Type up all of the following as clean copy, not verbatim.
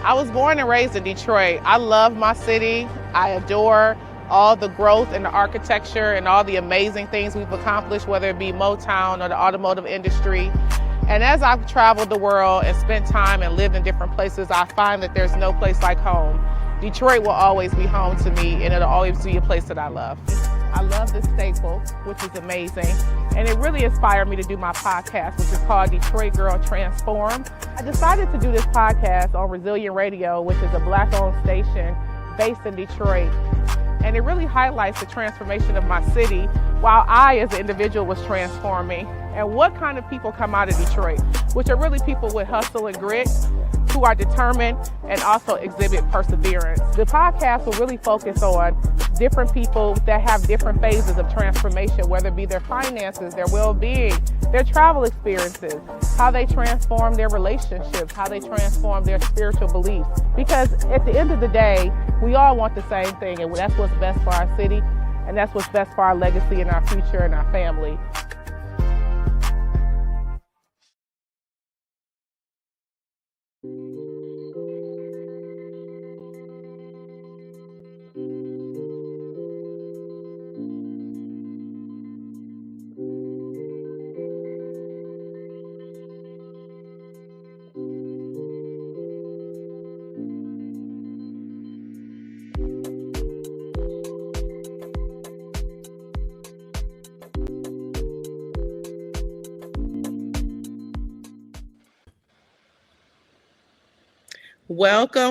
I was born and raised in Detroit. I love my city. I adore all the growth and the architecture and all the amazing things we've accomplished, whether it be Motown or the automotive industry. And as I've traveled the world and spent time and lived in different places, I find that there's no place like home. Detroit will always be home to me, and it'll always be a place that I love. I love this staple, which is amazing. And it really inspired me to do my podcast, which is called Detroit Girl Transform. I decided to do this podcast on Resilient Radio, which is a Black-owned station based in Detroit. And it really highlights the transformation of my city while I, as an individual, was transforming. And what kind of people come out of Detroit, which are really people with hustle and grit, who are determined and also exhibit perseverance. The podcast will really focus on different people that have different phases of transformation, whether it be their finances, their well-being, their travel experiences, how they transform their relationships, how they transform their spiritual beliefs. Because at the end of the day, we all want the same thing, and that's what's best for our city, and that's what's best for our legacy and our future and our family.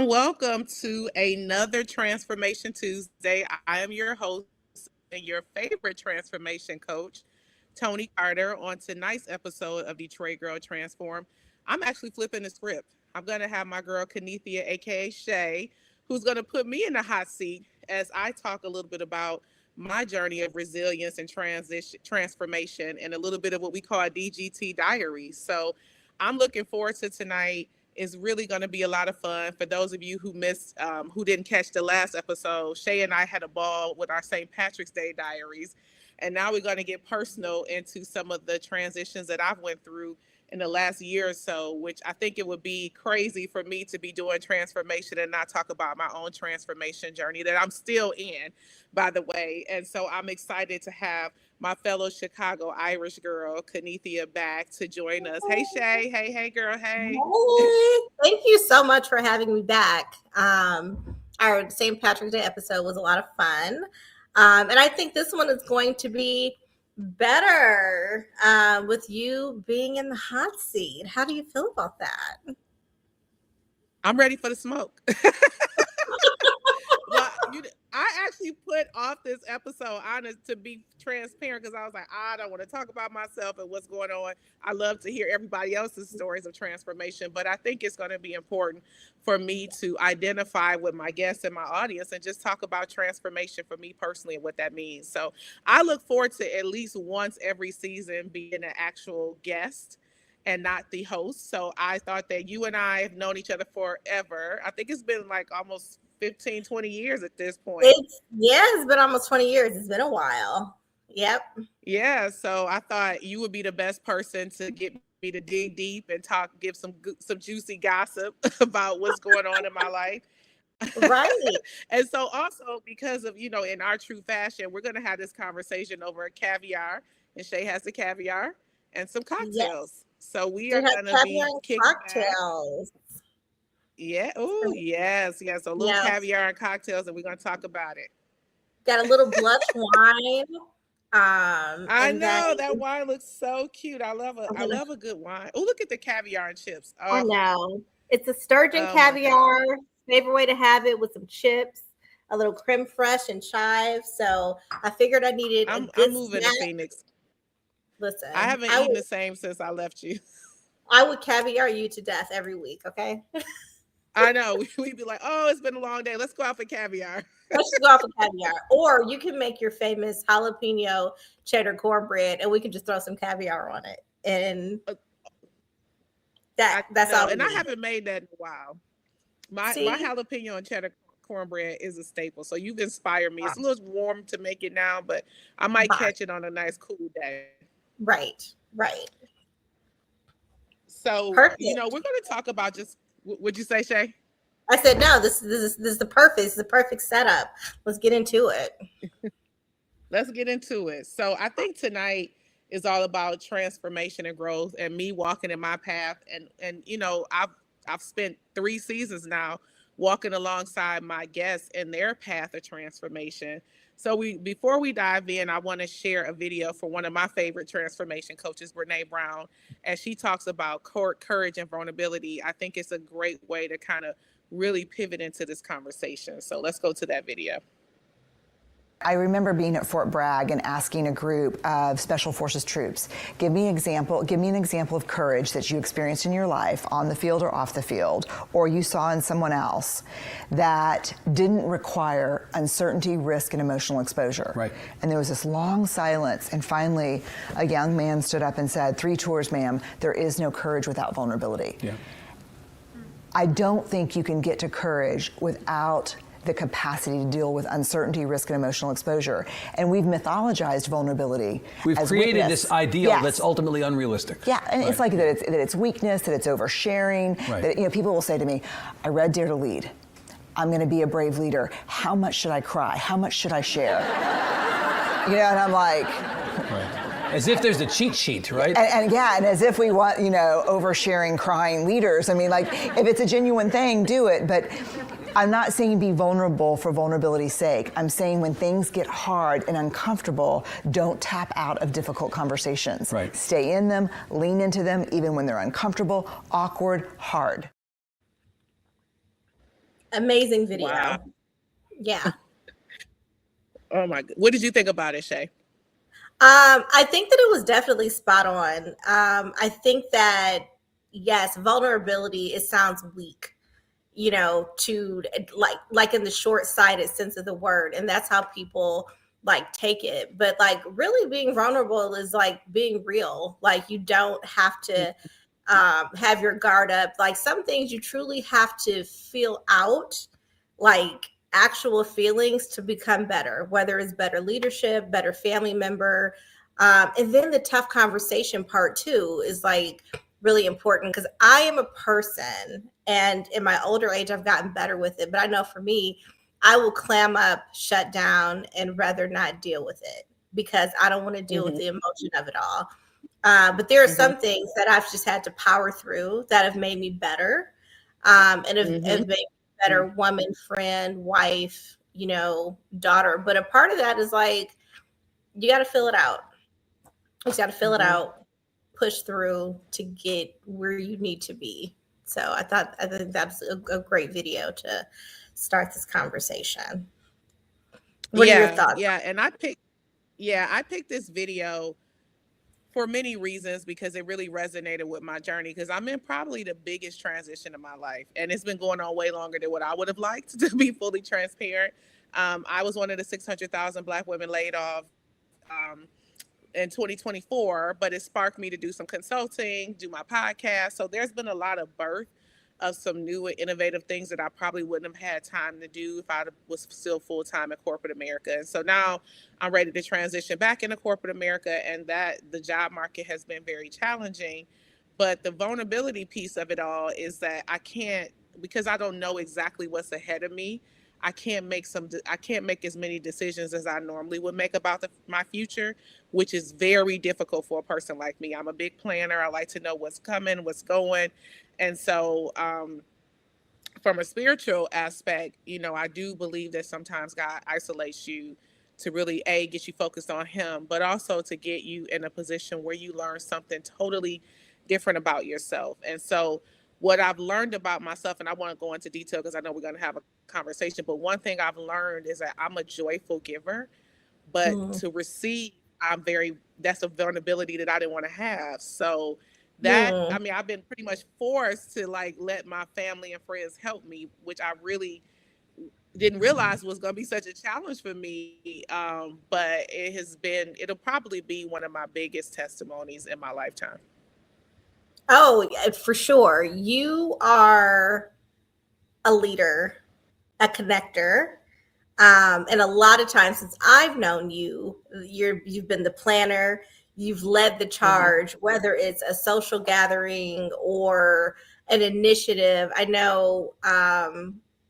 Welcome to another Transformation Tuesday. I am your host and your favorite transformation coach, Toni Carter. On tonight's episode of Detroit Girl Transform, I'm actually flipping the script. I'm going to have my girl Canithia, aka Shay, who's going to put me in the hot seat as I talk a little bit about my journey of resilience and transformation, and a little bit of what we call DGT Diaries. So I'm looking forward to tonight. Is really going to be a lot of fun. For those of you who missed, who didn't catch the last episode, Shay and I had a ball with our St. Patrick's Day diaries. And now we're going to get personal into some of the transitions that I've went through in the last year or so, which I think it would be crazy for me to be doing transformation and not talk about my own transformation journey that I'm still in, by the way. And so I'm excited to have my fellow Chicago Irish girl, Canithia, back to join us. Hey, Shay. Hey, girl. Hey. Hey. Thank you so much for having me back. Our St. Patrick's Day episode was a lot of fun. And I think this one is going to be better with you being in the hot seat. How do you feel about that? I'm ready for the smoke. Well, I actually put off this episode, honest, to be transparent, because I was like, I don't want to talk about myself and what's going on. I love to hear everybody else's stories of transformation, but I think it's going to be important for me to identify with my guests and my audience and just talk about transformation for me personally and what that means. So I look forward to at least once every season being an actual guest and not the host. So I thought that you and I have known each other forever. I think it's been like almost 15, 20 years at this point. It's been almost 20 years. It's been a while. Yep. Yeah. So I thought you would be the best person to get me to dig deep and give some juicy gossip about what's going on in my life. Right. And so also because of, in our true fashion, we're going to have this conversation over caviar, and Shay has the caviar and some cocktails. Yes. So we are going to be kicking cocktails. Back. Yeah. Oh, yes. Yeah. So a little caviar and cocktails, and we're going to talk about it. Got a little blush wine. I know that wine looks so cute. I love a good wine. Oh, look at the caviar and chips. Oh. I know. It's a sturgeon caviar. Favorite way to have it with some chips, a little creme fraiche and chives. So I figured I needed I'm moving snack. to Phoenix. Listen, I haven't eaten the same since I left you. I would caviar you to death every week, okay? I know. We'd be like, oh, it's been a long day. Let's go out for caviar. Let's go out for caviar. Or you can make your famous jalapeno cheddar cornbread, and we can just throw some caviar on it. And that's all. And I haven't made that in a while. My jalapeno and cheddar cornbread is a staple. So you've inspired me. It's a little warm to make it now, but I might catch it on a nice cool day. Right. So, we're going to talk about just, would you say, Shay? I said, no, this is the perfect setup. Let's get into it. Let's get into it. So I think tonight is all about transformation and growth and me walking in my path. And I've spent 3 seasons now walking alongside my guests in their path of transformation. So before we dive in, I want to share a video from one of my favorite transformation coaches, Brene Brown, as she talks about courage and vulnerability. I think it's a great way to kind of really pivot into this conversation. So let's go to that video. I remember being at Fort Bragg and asking a group of Special Forces troops, give me an example of courage that you experienced in your life, on the field or off the field, or you saw in someone else that didn't require uncertainty, risk, and emotional exposure. Right. And there was this long silence, and finally a young man stood up and said, 3 tours, ma'am, there is no courage without vulnerability. Yeah. I don't think you can get to courage without the capacity to deal with uncertainty, risk, and emotional exposure. And we've mythologized vulnerability. We've as created weakness. this ideal Yes. that's ultimately unrealistic. Yeah, and Right. it's like that it's weakness, that it's oversharing. Right. That people will say to me, I read Dare to Lead. I'm going to be a brave leader. How much should I cry? How much should I share? And I'm like, Right. As if there's a cheat sheet, right? and as if we want, oversharing, crying leaders. I mean, like, if it's a genuine thing, do it. But I'm not saying be vulnerable for vulnerability's sake. I'm saying when things get hard and uncomfortable, don't tap out of difficult conversations. Right. Stay in them, lean into them, even when they're uncomfortable, awkward, hard. Amazing video. Wow. Yeah. Oh my God. What did you think about it, Shay? I think that it was definitely spot on. I think that, yes, vulnerability, it sounds weak, to like in the short-sighted sense of the word. And that's how people take it. But really being vulnerable is being real. You don't have to have your guard up. Some things you truly have to feel out, actual feelings to become better, whether it's better leadership, better family member. And then the tough conversation part too is really important, because I am a person, and in my older age, I've gotten better with it. But I know for me, I will clam up, shut down, and rather not deal with it, because I don't want to deal with the emotion of it all. But there are some things that I've just had to power through that have made me better, and have made me a better woman, friend, wife, daughter. But a part of that is you got to fill it out. You just got to fill it out, push through to get where you need to be. So I think that's a great video to start this conversation. What are your thoughts? Yeah, and I picked this video for many reasons, because it really resonated with my journey, because I'm in probably the biggest transition of my life, and it's been going on way longer than what I would have liked, to be fully transparent. I was one of the 600,000 Black women laid off in 2024, but it sparked me to do some consulting, do my podcast. So there's been a lot of birth of some new and innovative things that I probably wouldn't have had time to do if I was still full-time in corporate America. And so now I'm ready to transition back into corporate America, and that the job market has been very challenging. But the vulnerability piece of it all is that I can't, because I don't know exactly what's ahead of me, I can't make as many decisions as I normally would make about my future, which is very difficult for a person like me. I'm a big planner. I like to know what's coming, what's going. And so from a spiritual aspect, I do believe that sometimes God isolates you to really, get you focused on him, but also to get you in a position where you learn something totally different about yourself. And so what I've learned about myself, and I want to go into detail because I know we're going to have a conversation, but one thing I've learned is that I'm a joyful giver, but to receive, that's a vulnerability that I didn't want to have. So I've been pretty much forced to let my family and friends help me, which I really didn't realize was going to be such a challenge for me. But it'll probably be one of my biggest testimonies in my lifetime. Oh, for sure. You are a leader, a connector. And a lot of times since I've known you, you've been the planner, you've led the charge, whether it's a social gathering or an initiative. I know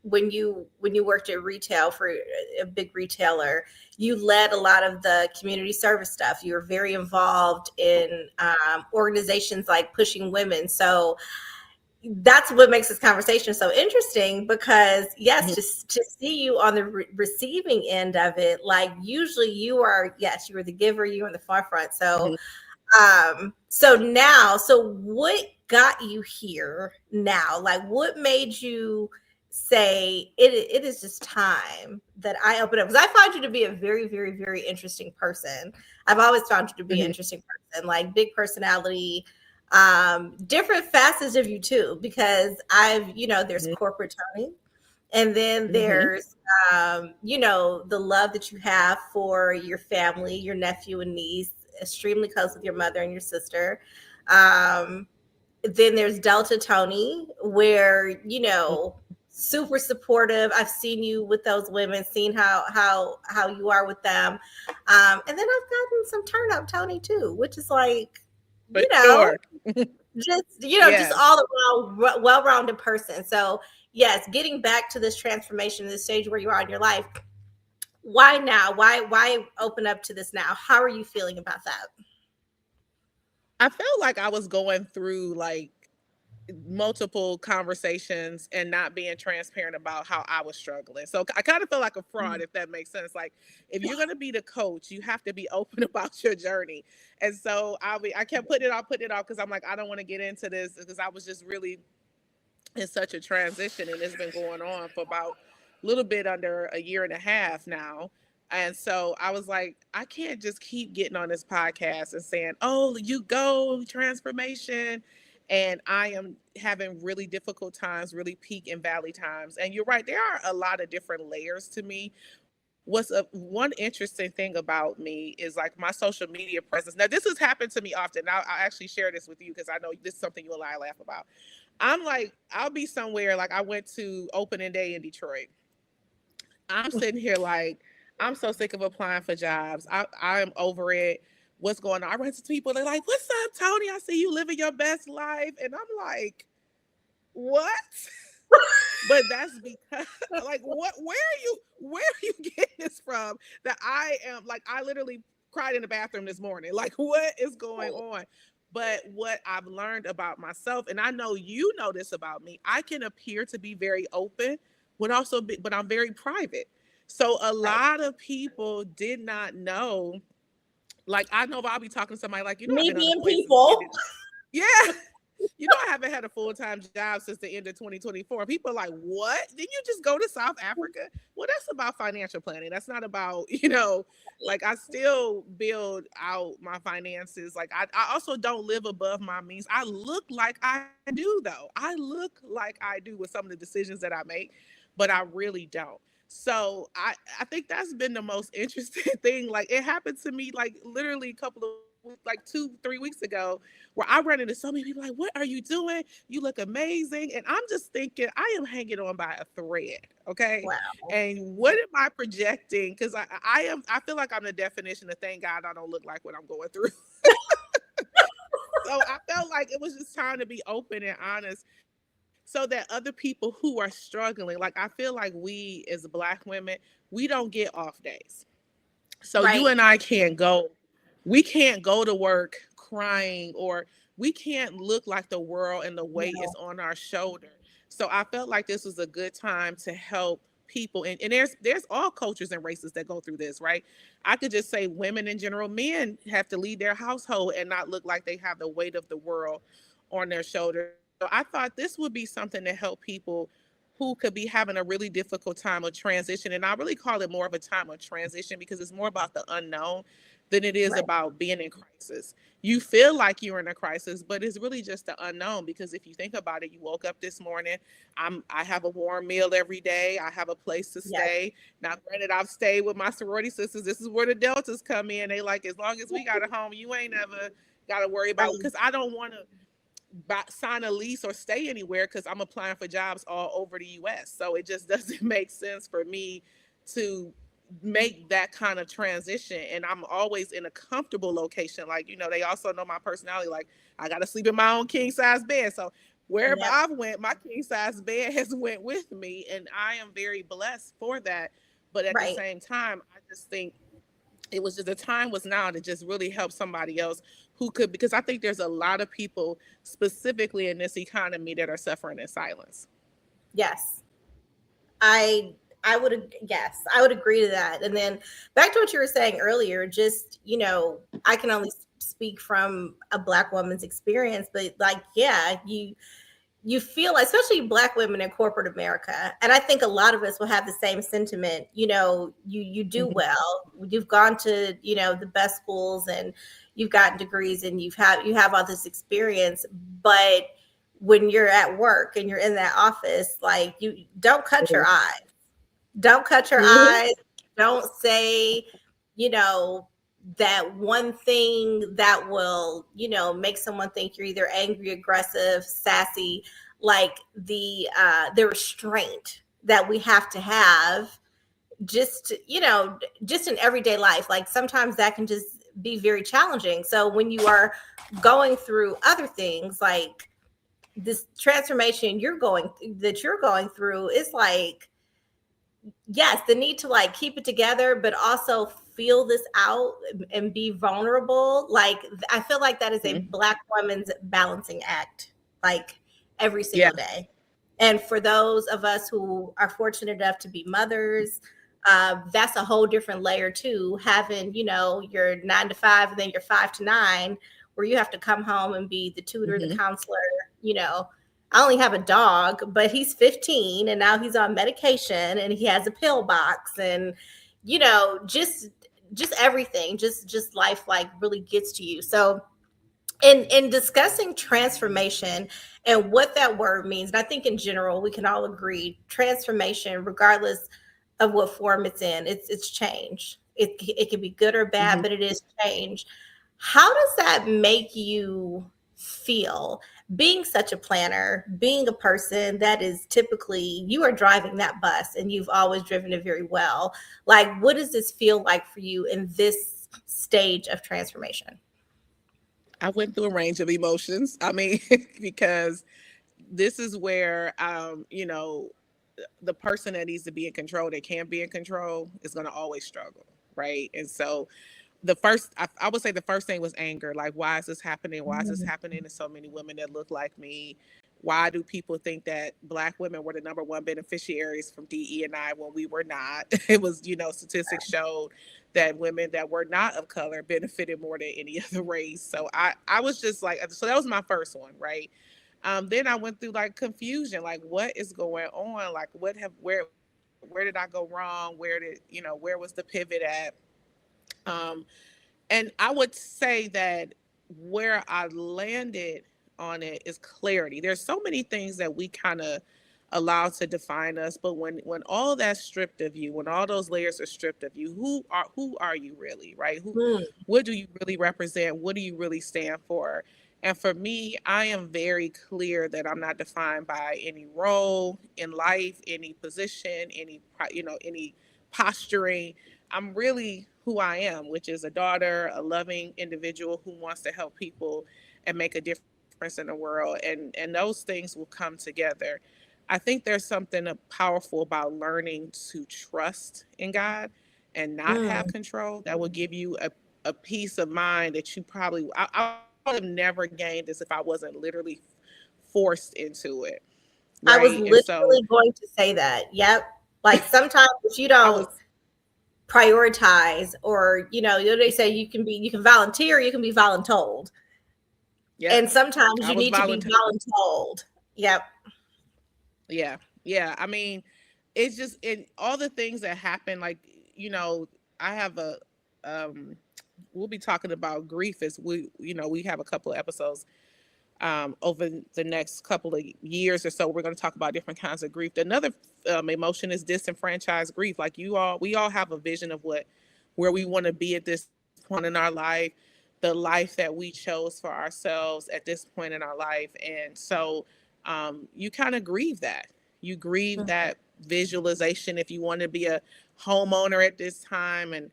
when you worked at retail for a big retailer, you led a lot of the community service stuff. You were very involved in organizations like Pushing Women. So that's what makes this conversation so interesting, because yes, to see you on the receiving end of it, like usually you are the giver, you're in the forefront. So so what got you here now? Like, what made you say it is just time that I open up? Because I found you to be a very, very, very interesting person. I've always found you to be an interesting person, like big personality, different facets of you too, because there's corporate Toni, and then there's the love that you have for your family, your nephew and niece, extremely close with your mother and your sister. Then there's Delta Toni, where super supportive. I've seen you with those women, seen how you are with them, and then I've gotten some turn up Toni too, which is like just all around well-rounded person. So yes, getting back to this transformation, this stage where you are in your life, why now? Why open up to this now? How are you feeling about that? I felt like I was going through like multiple conversations and not being transparent about how I was struggling. So I kind of feel like a fraud, if that makes sense. Like, if you're going to be the coach, you have to be open about your journey. And so I kept putting it off because I'm like, I don't want to get into this, because I was just really in such a transition, and it's been going on for about a little bit under a year and a half now. And so I was like, I can't just keep getting on this podcast and saying, oh, you go transformation. And I am having really difficult times, really peak and valley times. And you're right, there are a lot of different layers to me. One interesting thing about me is like my social media presence. Now, this has happened to me often. I'll actually share this with you, because I know this is something you and I laugh about. I'm like, I'll be somewhere, like I went to opening day in Detroit. I'm sitting here like, I'm so sick of applying for jobs. I'm over it. What's going on? I run into people, they're like, what's up, Toni? I see you living your best life. And I'm like, what? But that's because like, where are you getting this from? That I am like, I literally cried in the bathroom this morning. Like, what is going on? But what I've learned about myself, and I know you know this about me, I can appear to be very open, but I'm very private. So a lot of people did not know. Like, I know I'll be talking to somebody like, Me I've been being unemployed people. Yeah. I haven't had a full-time job since the end of 2024. People are like, what? Didn't you just go to South Africa? Well, that's about financial planning. That's not about, like, I still build out my finances. Like, I also don't live above my means. I look like I do, though. I look like I do with some of the decisions that I make, but I really don't. So I think that's been the most interesting thing. Like, it happened to me like literally a couple of like 2-3 weeks ago, where I run into so many people like, what are you doing? You look amazing. And I'm just thinking, I am hanging on by a thread. Okay. Wow. And what am I projecting? Because I feel like I'm the definition of thank God I don't look like what I'm going through. So I felt like it was just time to be open and honest, so that other people who are struggling, like, I feel like we as Black women, we don't get off days. So Right. you and I we can't go to work crying, or we can't look like the world and the weight is on our shoulder. So I felt like this was a good time to help people. And there's all cultures and races that go through this, right? I could just say women in general, men have to lead their household and not look like they have the weight of the world on their shoulder. So I thought this would be something to help people who could be having a really difficult time of transition. And I really call it more of a time of transition, because it's more about the unknown than it is about being in crisis. You feel like you're in a crisis, but it's really just the unknown. Because if you think about it, you woke up this morning, I have a warm meal every day. I have a place to stay. Now, granted, I've stayed with my sorority sisters. This is where the Deltas come in. They like, as long as we got a home, you ain't ever got to worry about, because I don't want to sign a lease or stay anywhere, because I'm applying for jobs all over the U.S. So it just doesn't make sense for me to make that kind of transition. And I'm always in a comfortable location. Like, they also know my personality. Like, I got to sleep in my own king size bed. So Wherever Yep. I've went, my king size bed has went with me, and I am very blessed for that. But at the Right. same time, I just think it was just the time was now to just really help somebody else who could, because I think there's a lot of people specifically in this economy that are suffering in silence. Yes. I would, yes, I would agree to that. And then back to what you were saying earlier, just, I can only speak from a Black woman's experience, but like, yeah, you feel, especially Black women in corporate America, and I think a lot of us will have the same sentiment. You do well, you've gone to the best schools, and you've gotten degrees, and you have all this experience, but when you're at work and you're in that office, like, you don't cut your eyes. Don't cut your eyes. Don't say, you know, that one thing that will, make someone think you're either angry, aggressive, sassy, like the restraint that we have to have just in everyday life. Like, sometimes that can just be very challenging. So when you are going through other things, like this transformation you're going through, is like, yes, the need to like keep it together, but also feel this out and be vulnerable. Like, I feel like that is a Black woman's balancing act, like, every Yeah. single day. And for those of us who are fortunate enough to be mothers, that's a whole different layer too. Having, your 9 to 5 and then your 5 to 9, where you have to come home and be the tutor, the counselor, you know, I only have a dog, but he's 15 and now he's on medication and he has a pill box, and just everything, just life, like, really gets to you. So in discussing transformation and what that word means, and I think in general we can all agree, transformation, regardless of what form it's in, it's change. It can be good or bad, but it is change. How does that make you feel, being such a planner, being a person that is typically, you are driving that bus and you've always driven it very well? Like, what does this feel like for you in this stage of transformation? I went through a range of emotions. I mean, because this is where, the person that needs to be in control, that can't be in control, is going to always struggle. Right. And so I would say the first thing was anger. Like, why is this happening? Why is this happening to so many women that look like me? Why do people think that Black women were the number one beneficiaries from DE&I when we were not? It was, statistics showed that women that were not of color benefited more than any other race. So I was just like, so that was my first one, right? Then I went through like confusion, like, what is going on? Like, where did I go wrong? Where was the pivot at? Um, and I would say that where I landed on it is clarity. There's so many things that we kind of allow to define us, but when all that's stripped of you, when all those layers are stripped of you, who are you really, right? Mm. What do you really represent? What do you really stand for? And for me, I am very clear that I'm not defined by any role in life, any position, any posturing. I'm really who I am, which is a daughter, a loving individual who wants to help people and make a difference in the world. And those things will come together. I think there's something powerful about learning to trust in God and not have Mm. control that will give you a peace of mind that you probably, I would have never gained this if I wasn't literally forced into it. I was Right. And so literally going to say that. Yep. Like, sometimes if you I don't was, prioritize, or they say you can volunteer, you can be voluntold. yeah, And sometimes I you was need to be volunteering. voluntold. Yep. Yeah. Yeah. I mean, it's just in all the things that happen, like, I have um, we'll be talking about grief as we have a couple of episodes over the next couple of years or so. We're going to talk about different kinds of grief. Another emotion is disenfranchised grief. Like, we all have a vision of where we want to be at this point in our life, the life that we chose for ourselves at this point in our life. And so you kind of grieve that. You grieve that visualization if you want to be a homeowner at this time and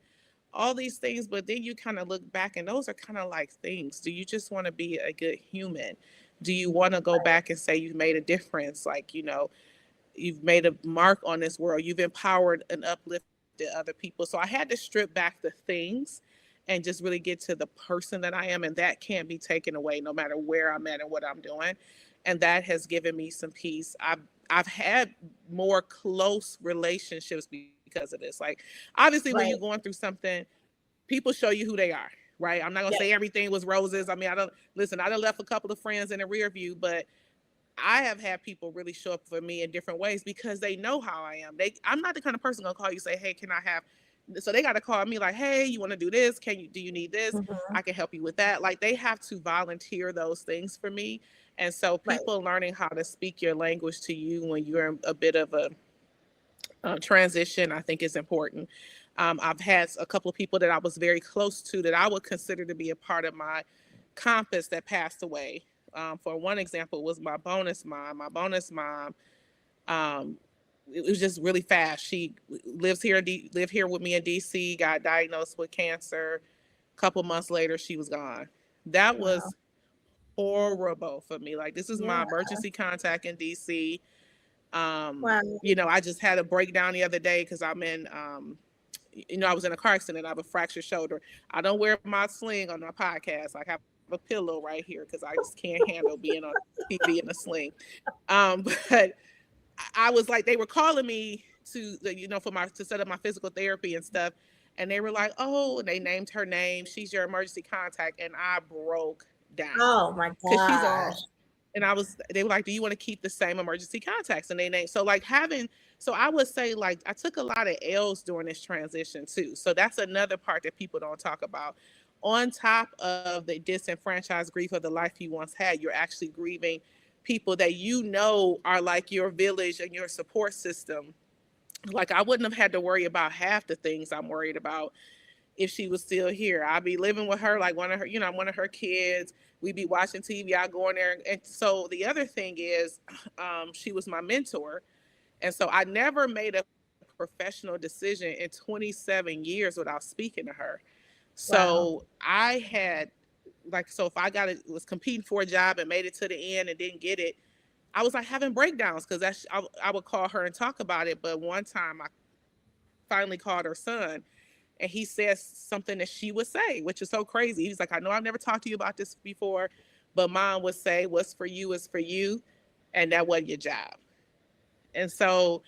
all these things, but then you kind of look back and those are kind of like things. Do you just want to be a good human? Do you want to go back and say you've made a difference? Like, you've made a mark on this world. You've empowered and uplifted other people. So I had to strip back the things and just really get to the person that I am. And that can't be taken away no matter where I'm at and what I'm doing. And that has given me some peace. I've had more close relationships because of this. Like, obviously, when you're going through something, people show you who they are, right? I'm not going to say everything was roses. I mean, I done left a couple of friends in the rear view, but I have had people really show up for me in different ways because they know how I am. I'm not the kind of person gonna call you say, hey, can I have, so they got to call me like, hey, you want to do this? Do you need this? I can help you with that. Like, they have to volunteer those things for me. And so people learning how to speak your language to you when you're in a bit of a transition, I think is important. I've had a couple of people that I was very close to that I would consider to be a part of my compass that passed away. For one example was my bonus mom. My bonus mom, it was just really fast. She lived here with me in DC, got diagnosed with cancer. A couple months later, she was gone. That was horrible for me. Like, this is my emergency contact in DC. I just had a breakdown the other day because I'm in, I was in a car accident. I have a fractured shoulder. I don't wear my sling on my podcast. I have a pillow right here because I just can't handle being on TV in a sling. But I was like, they were calling me to set up my physical therapy and stuff. And they were like, oh, and they named her name. She's your emergency contact. And I broke down. Oh my gosh. And they were like, do you want to keep the same emergency contacts? And they named, so I would say, like, I took a lot of L's during this transition too. So that's another part that people don't talk about. On top of the disenfranchised grief of the life you once had, you're actually grieving people that are like your village and your support system. Like, I wouldn't have had to worry about half the things I'm worried about if she was still here. I'd be living with her like one of her kids. We'd be watching TV. I'd go in there. And so the other thing is, she was my mentor. And so I never made a professional decision in 27 years without speaking to her. So I had, if I was competing for a job and made it to the end and didn't get it, I was like having breakdowns because I would call her and talk about it. But one time I finally called her son, and he says something that she would say, which is so crazy. He's like, I know I've never talked to you about this before, but Mom would say, what's for you is for you. And that wasn't your job. And so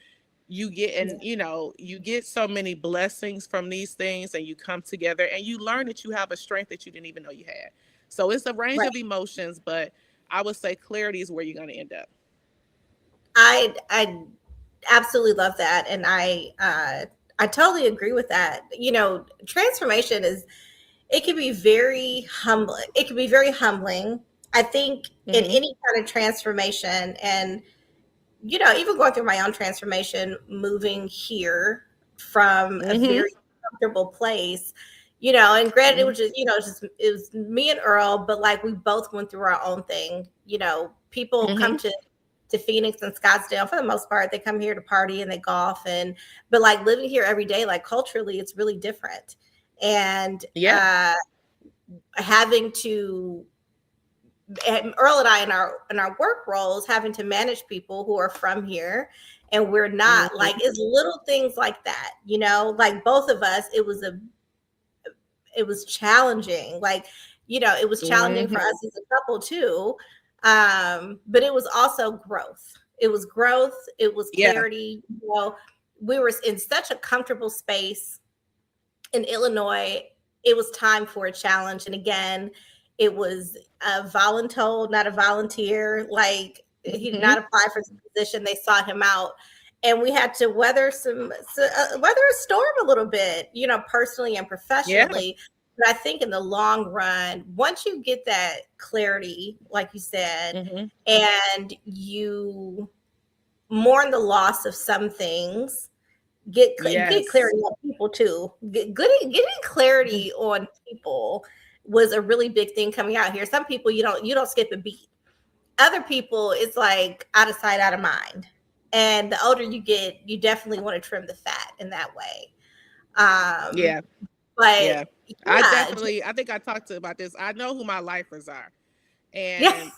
you get so many blessings from these things, and you come together and you learn that you have a strength that you didn't even know you had. So it's a range of emotions, but I would say clarity is where you're going to end up. I absolutely love that. And I totally agree with that. Transformation it can be very humbling. It can be very humbling. I think in any kind of transformation, and even going through my own transformation, moving here from a very comfortable place, and granted, it was just, it was me and Earl, but like, we both went through our own thing. People come to Phoenix and Scottsdale for the most part. They come here to party and they golf, but like, living here every day, like, culturally, it's really different. And having to, and Earl and I in our work roles, having to manage people who are from here, and we're not, like, it's little things like that, like, both of us, it was challenging. Like, it was challenging for us as a couple too. But it was also growth. It was growth. It was clarity. We were in such a comfortable space in Illinois. It was time for a challenge. And again, it was a voluntold, not a volunteer. Like, he did not apply for the position. They sought him out. And we had to weather a storm a little bit, personally and professionally. But I think in the long run, once you get that clarity, like you said, and you mourn the loss of some things, get clarity on people too. Getting clarity on people was a really big thing coming out here. Some people you don't skip a beat. Other people, it's like out of sight, out of mind. And the older you get, you definitely want to trim the fat in that way. But I think I talked about this. I know who my lifers are. And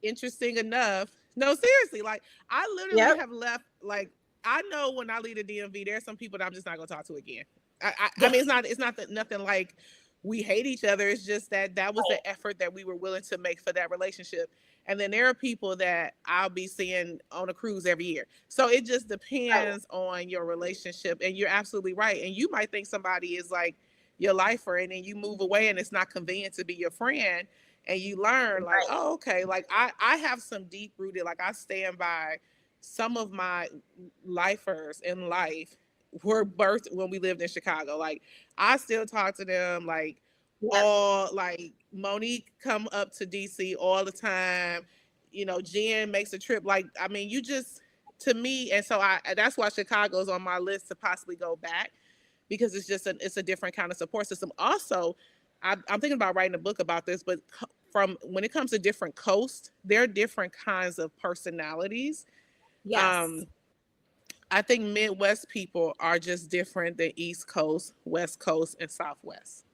interesting enough, no, seriously, like I literally Yep. have left. Like I know when I leave the DMV, there's some people that I'm just not gonna talk to again. I Yeah. mean, it's not that nothing like we hate each other. It's just that was the effort that we were willing to make for that relationship. And then there are people that I'll be seeing on a cruise every year. So it just depends on your relationship. And you're absolutely right. And you might think somebody is like your lifer, and then you move away and it's not convenient to be your friend. And you learn like, oh, okay, like I have some deep rooted, like I stand by some of my lifers in life were birthed when we lived in Chicago. Like I still talk to them, like all like Monique come up to DC all the time. You know, Jen makes a trip. Like, I mean, you just to me, and so that's why Chicago's on my list to possibly go back, because it's just it's a different kind of support system. Also, I'm thinking about writing a book about this, but from when it comes to different coasts, there are different kinds of personalities. Yes. I think Midwest people are just different than East Coast, West Coast, and Southwest.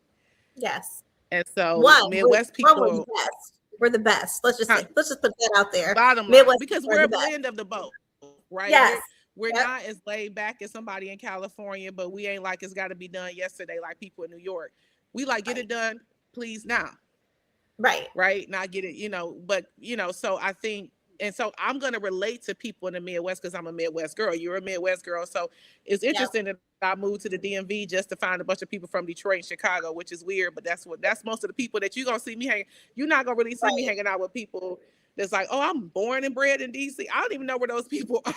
Yes. And so Midwest people, we're the best. We're the best. Let's just put that out there. Bottom line, because we're a blend of the both, right? Yes. We're not as laid back as somebody in California, but we ain't like it's got to be done yesterday like people in New York. We like get it done, please now. Right. Not get it, but so I think, and so I'm going to relate to people in the Midwest because I'm a Midwest girl. You're a Midwest girl. So it's interesting that I moved to the DMV just to find a bunch of people from Detroit and Chicago, which is weird, but that's most of the people that you're going to see me hanging. You're not going to really see me hanging out with people that's like, oh, I'm born and bred in DC. I don't even know where those people are.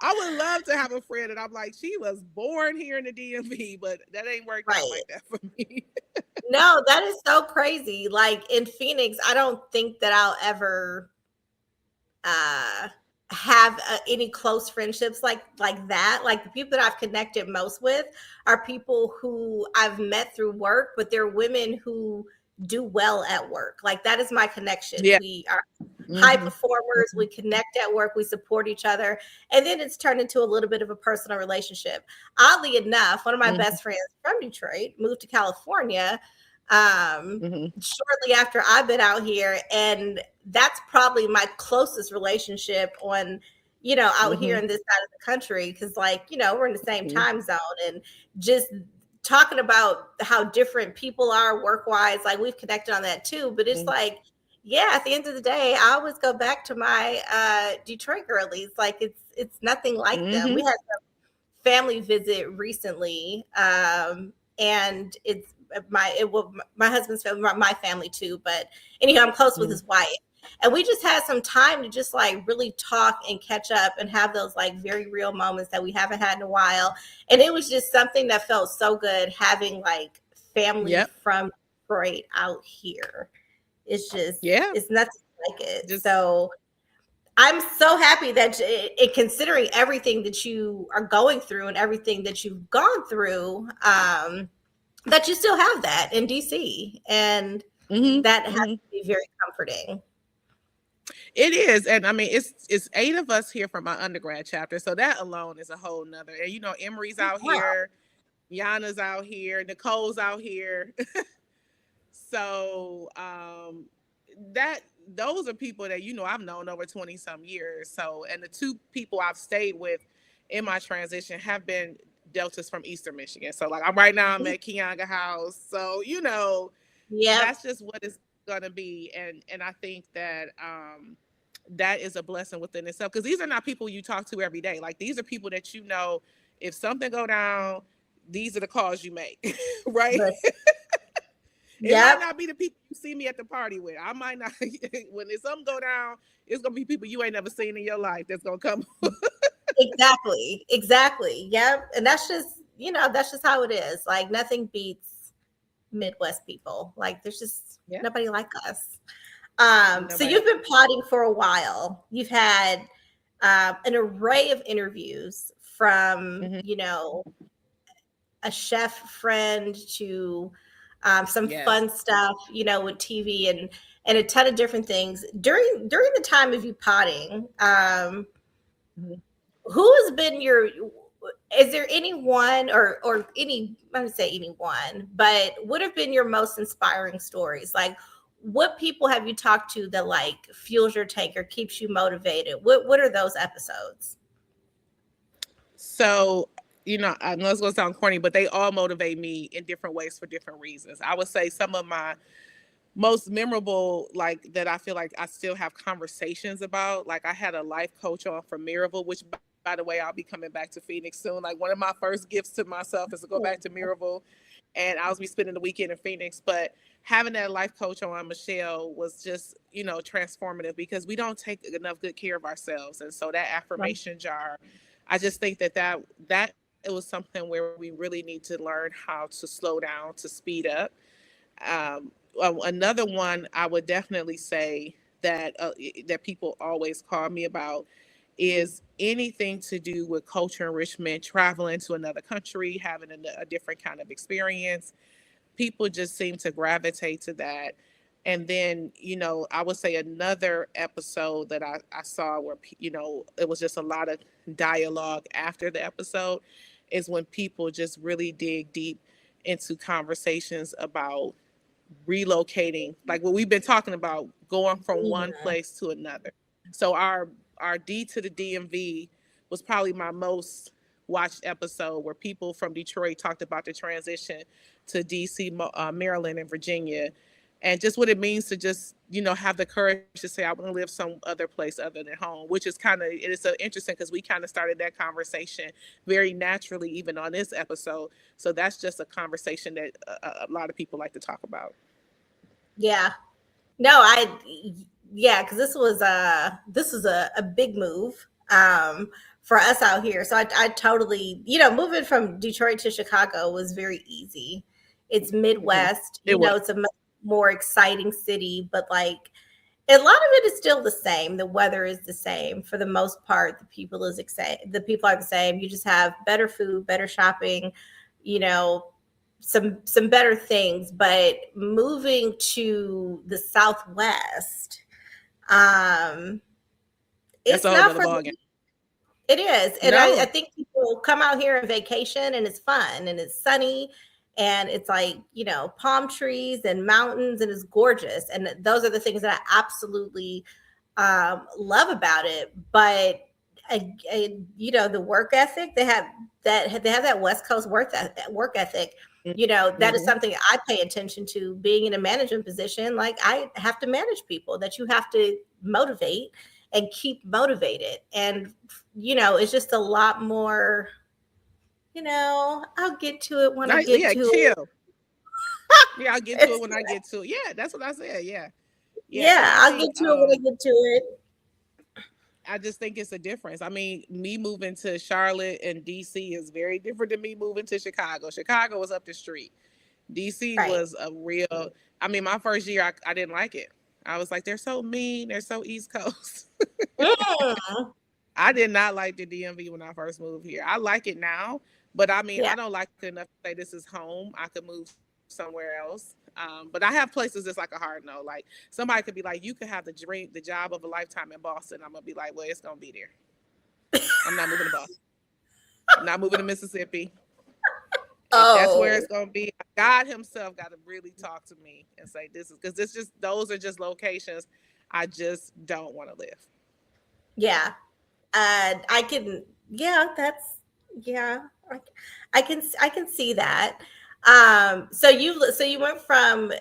I would love to have a friend that I'm like, she was born here in the DMV, but that ain't worked out like that for me. No, that is so crazy. Like in Phoenix, I don't think that I'll ever have any close friendships like that. Like the people that I've connected most with are people who I've met through work, but they're women who do well at work. Like that is my connection. We are high performers. We connect at work. We support each other. And then it's turned into a little bit of a personal relationship. Oddly enough, one of my best friends from Detroit moved to California shortly after I've been out here. And that's probably my closest relationship on, out here in this side of the country. Cause like, we're in the same time zone, and just talking about how different people are work-wise, like we've connected on that too. But it's like, at the end of the day, I always go back to my Detroit girlies. Like it's nothing like them. We had a family visit recently, and it's my husband's family, my family too. But anyhow, I'm close with his wife. And we just had some time to just like really talk and catch up and have those like very real moments that we haven't had in a while. And it was just something that felt so good having like family from Detroit out here. It's just, it's nothing like it. So I'm so happy that considering everything that you are going through and everything that you've gone through, that you still have that in DC. And that has to be very comforting. It is. And I mean, it's 8 of us here from my undergrad chapter. So that alone is a whole nother. And Emery's out here, Yana's out here, Nicole's out here. So those are people that I've known over 20 some years. So, and the 2 people I've stayed with in my transition have been Deltas from Eastern Michigan. So like I'm at Kianga House. So that's just what it's gonna be. And I think that that is a blessing within itself, because these are not people you talk to every day. Like these are people that if something go down, these are the calls you make. Right. It might not be the people you see me at the party with. I might not. When there's something go down, it's gonna be people you ain't never seen in your life that's gonna come. Exactly. Yep. And that's just how it is. Like nothing beats Midwest people. Like there's just nobody like us. So you've been plotting for a while. You've had an array of interviews from a chef friend to some fun stuff, with TV and a ton of different things. During the time of you potting, who has been is there anyone or any, I would say anyone, but what have been your most inspiring stories? Like, what people have you talked to that like fuels your tank or keeps you motivated? What are those episodes? So, I know it's going to sound corny, but they all motivate me in different ways for different reasons. I would say some of my most memorable, like that I feel like I still have conversations about. Like I had a life coach on from Miraval, which by the way, I'll be coming back to Phoenix soon. Like one of my first gifts to myself is to go back to Miraval, and I'll be spending the weekend in Phoenix. But having that life coach on Michelle was just, transformative because we don't take enough good care of ourselves. And so that affirmation jar, I just think that it was something where we really need to learn how to slow down, to speed up. Another one I would definitely say that people always call me about is anything to do with culture enrichment, traveling to another country, having a different kind of experience. People just seem to gravitate to that. And then, I would say another episode that I saw where, it was just a lot of dialogue after the episode is when people just really dig deep into conversations about relocating, like what we've been talking about, going from one place to another. So our D to the DMV was probably my most watched episode, where people from Detroit talked about the transition to DC, Maryland, and Virginia, and just what it means to just have the courage to say I want to live some other place other than home, which is it's so interesting because we kind of started that conversation very naturally even on this episode. So that's just a conversation that a lot of people like to talk about. Yeah. No, because this was a big move for us out here. So I totally, moving from Detroit to Chicago was very easy. It's Midwest, it's a much more exciting city, but like a lot of it is still the same. The weather is the same for the most part. The people are the same. You just have better food, better shopping, some better things. But moving to the Southwest, it's not for me. It is. And I think people come out here on vacation and it's fun and it's sunny and it's like, palm trees and mountains and it's gorgeous. And those are the things that I absolutely love about it. But, the work ethic, they have that West Coast work ethic. That is something I pay attention to being in a management position. Like I have to manage people that you have to motivate and keep motivated. And, it's just a lot more, I'll get to it when I get to it. Yeah, I'll get to it when I get to it. Yeah, that's what I said. Yeah, I'll get to it when I get to it. I just think it's a difference. I mean, me moving to Charlotte and DC is very different than me moving to Chicago. Chicago was up the street. DC was a real, my first year, I didn't like it. I was like, they're so mean. They're so East Coast. I did not like the DMV when I first moved here. I like it now, but I don't like it enough to say this is home. I could move somewhere else. But I have places that's like a hard no. Like somebody could be like, you could have the job of a lifetime in Boston. I'm gonna be like, well, it's gonna be there. I'm not moving to Boston. I'm not moving to Mississippi. That's where it's gonna be. God himself got to really talk to me and say this is, because those are just locations I just don't want to live. Yeah. I can see that. So you went from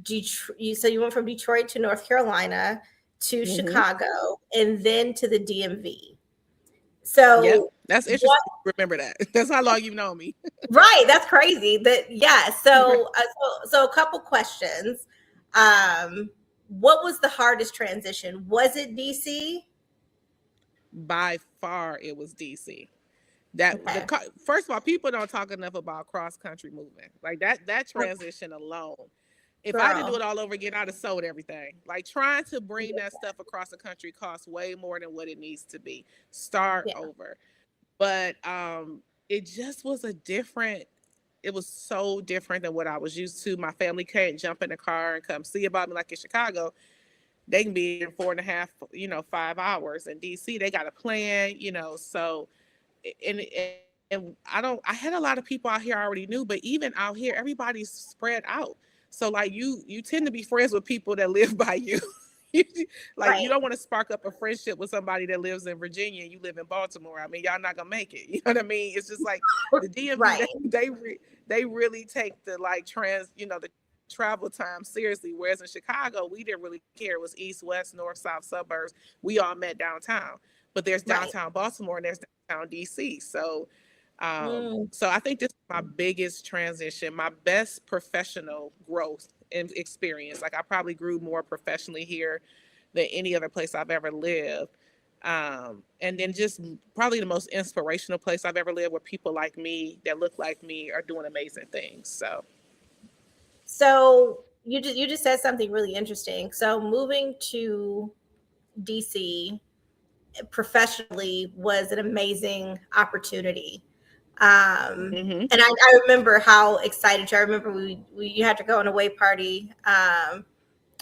Detroit to North Carolina to Chicago and then to the DMV. So that's interesting. Remember that. That's how long you've known me. Right. That's crazy. So a couple questions. What was the hardest transition? Was it DC? By far, it was DC. First of all, people don't talk enough about cross country movement. Like that transition alone. If I didn't do it all over again, I'd have sold everything. Like trying to bring that stuff across the country costs way more than what it needs to be. Start over. But it just was it was so different than what I was used to. My family can't jump in the car and come see about me like in Chicago. They can be in 4.5, 5 hours. In DC, they got a plan, so, and I had a lot of people out here I already knew, but even out here, everybody's spread out. So like you tend to be friends with people that live by you. Like you Right. don't want to spark up a friendship with somebody that lives in Virginia and you live in Baltimore. I mean, y'all not gonna make it. You know what I mean? It's just like the DMV, Right. they really take the like the travel time seriously. Whereas in Chicago, we didn't really care. It was east, west, north, south, suburbs. We all met downtown. But there's Right. downtown Baltimore and there's downtown DC. Mm. So I think this is my biggest transition, my best professional growth and experience. Like I probably grew more professionally here than any other place I've ever lived. And then just probably the most inspirational place I've ever lived, where people like me that look like me are doing amazing things. So you just said something really interesting. So moving to DC professionally was an amazing opportunity. Mhm. And I remember how excited you. I remember you had to go on a away party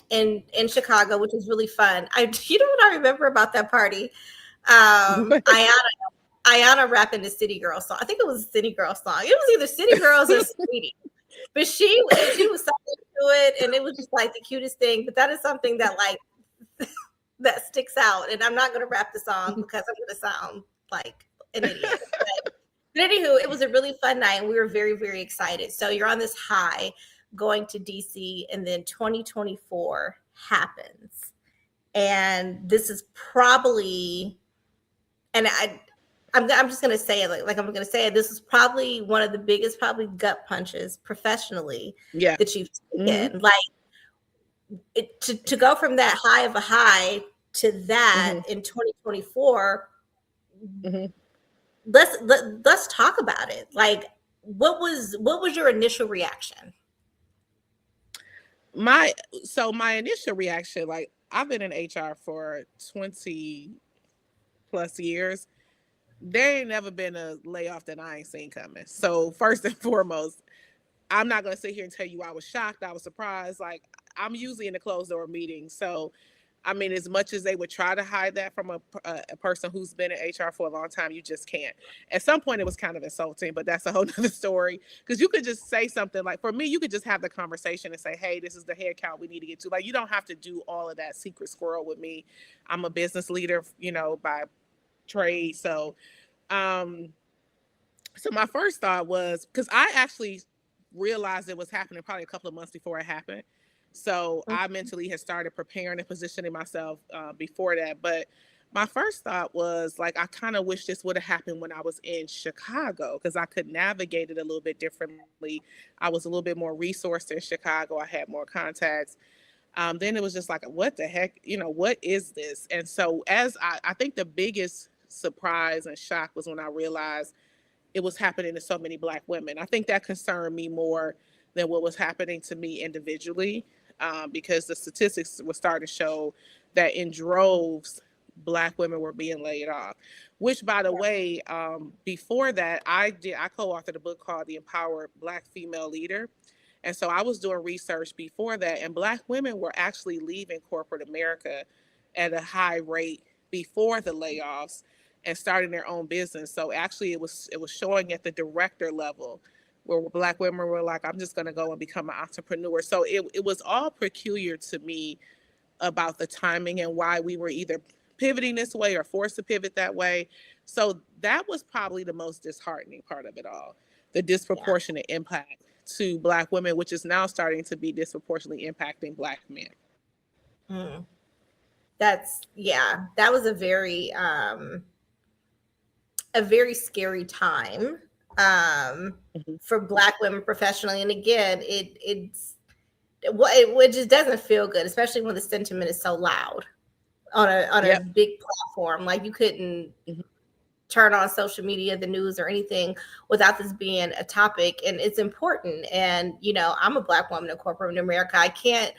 in Chicago, which was really fun. You know what I remember about that party? Ayana rapping the City Girl song. I think it was a City Girl song. It was either City Girls or Sweetie. But she was so into it, and it was just like the cutest thing. But that is something that like that sticks out. And I'm not going to rap the song because I'm going to sound like an idiot. But anywho, it was a really fun night, and we were very, very excited. So you're on this high going to DC, and then 2024 happens. And this is probably, and I'm just going to say it like I'm going to say it. This is probably one of the biggest, probably gut punches professionally that you've taken. Mhm. Like to go from that high of a high to that in 2024. Mhm. Let's talk about it. Like, what was your initial reaction? My initial reaction, like I've been in HR for 20 plus years. There ain't never been a layoff that I ain't seen coming. So first and foremost, I'm not gonna sit here and tell you I was shocked, I was surprised. Like I'm usually in a closed door meeting. So I mean, as much as they would try to hide that from a person who's been in HR for a long time, you just can't. At some point, it was kind of insulting, but that's a whole nother story. Because you could just say something like, for me, you could just have the conversation and say, hey, this is the head count we need to get to. Like, you don't have to do all of that secret squirrel with me. I'm a business leader, by trade. So my first thought was, because I actually realized it was happening probably a couple of months before it happened. So I mentally had started preparing and positioning myself before that. But my first thought was like, I kind of wish this would have happened when I was in Chicago, because I could navigate it a little bit differently. I was a little bit more resourced in Chicago. I had more contacts. Then it was just like, what the heck, what is this? And so as I think the biggest surprise and shock was when I realized it was happening to so many Black women. I think that concerned me more than what was happening to me individually, because the statistics were starting to show that in droves, Black women were being laid off. Which, by the way, before that, I co-authored a book called The Empowered Black Female Leader. And so I was doing research before that, and Black women were actually leaving corporate America at a high rate before the layoffs and starting their own business. So actually it was showing at the director level where Black women were like, I'm just going to go and become an entrepreneur. So it was all peculiar to me about the timing and why we were either pivoting this way or forced to pivot that way. So that was probably the most disheartening part of it all, the disproportionate impact to Black women, which is now starting to be disproportionately impacting Black men. That was a very scary time for Black women professionally. And again, it just doesn't feel good, especially when the sentiment is so loud on a big platform. Like you couldn't turn on social media, the news, or anything without this being a topic. And it's important. And I'm a Black woman in corporate America. I can't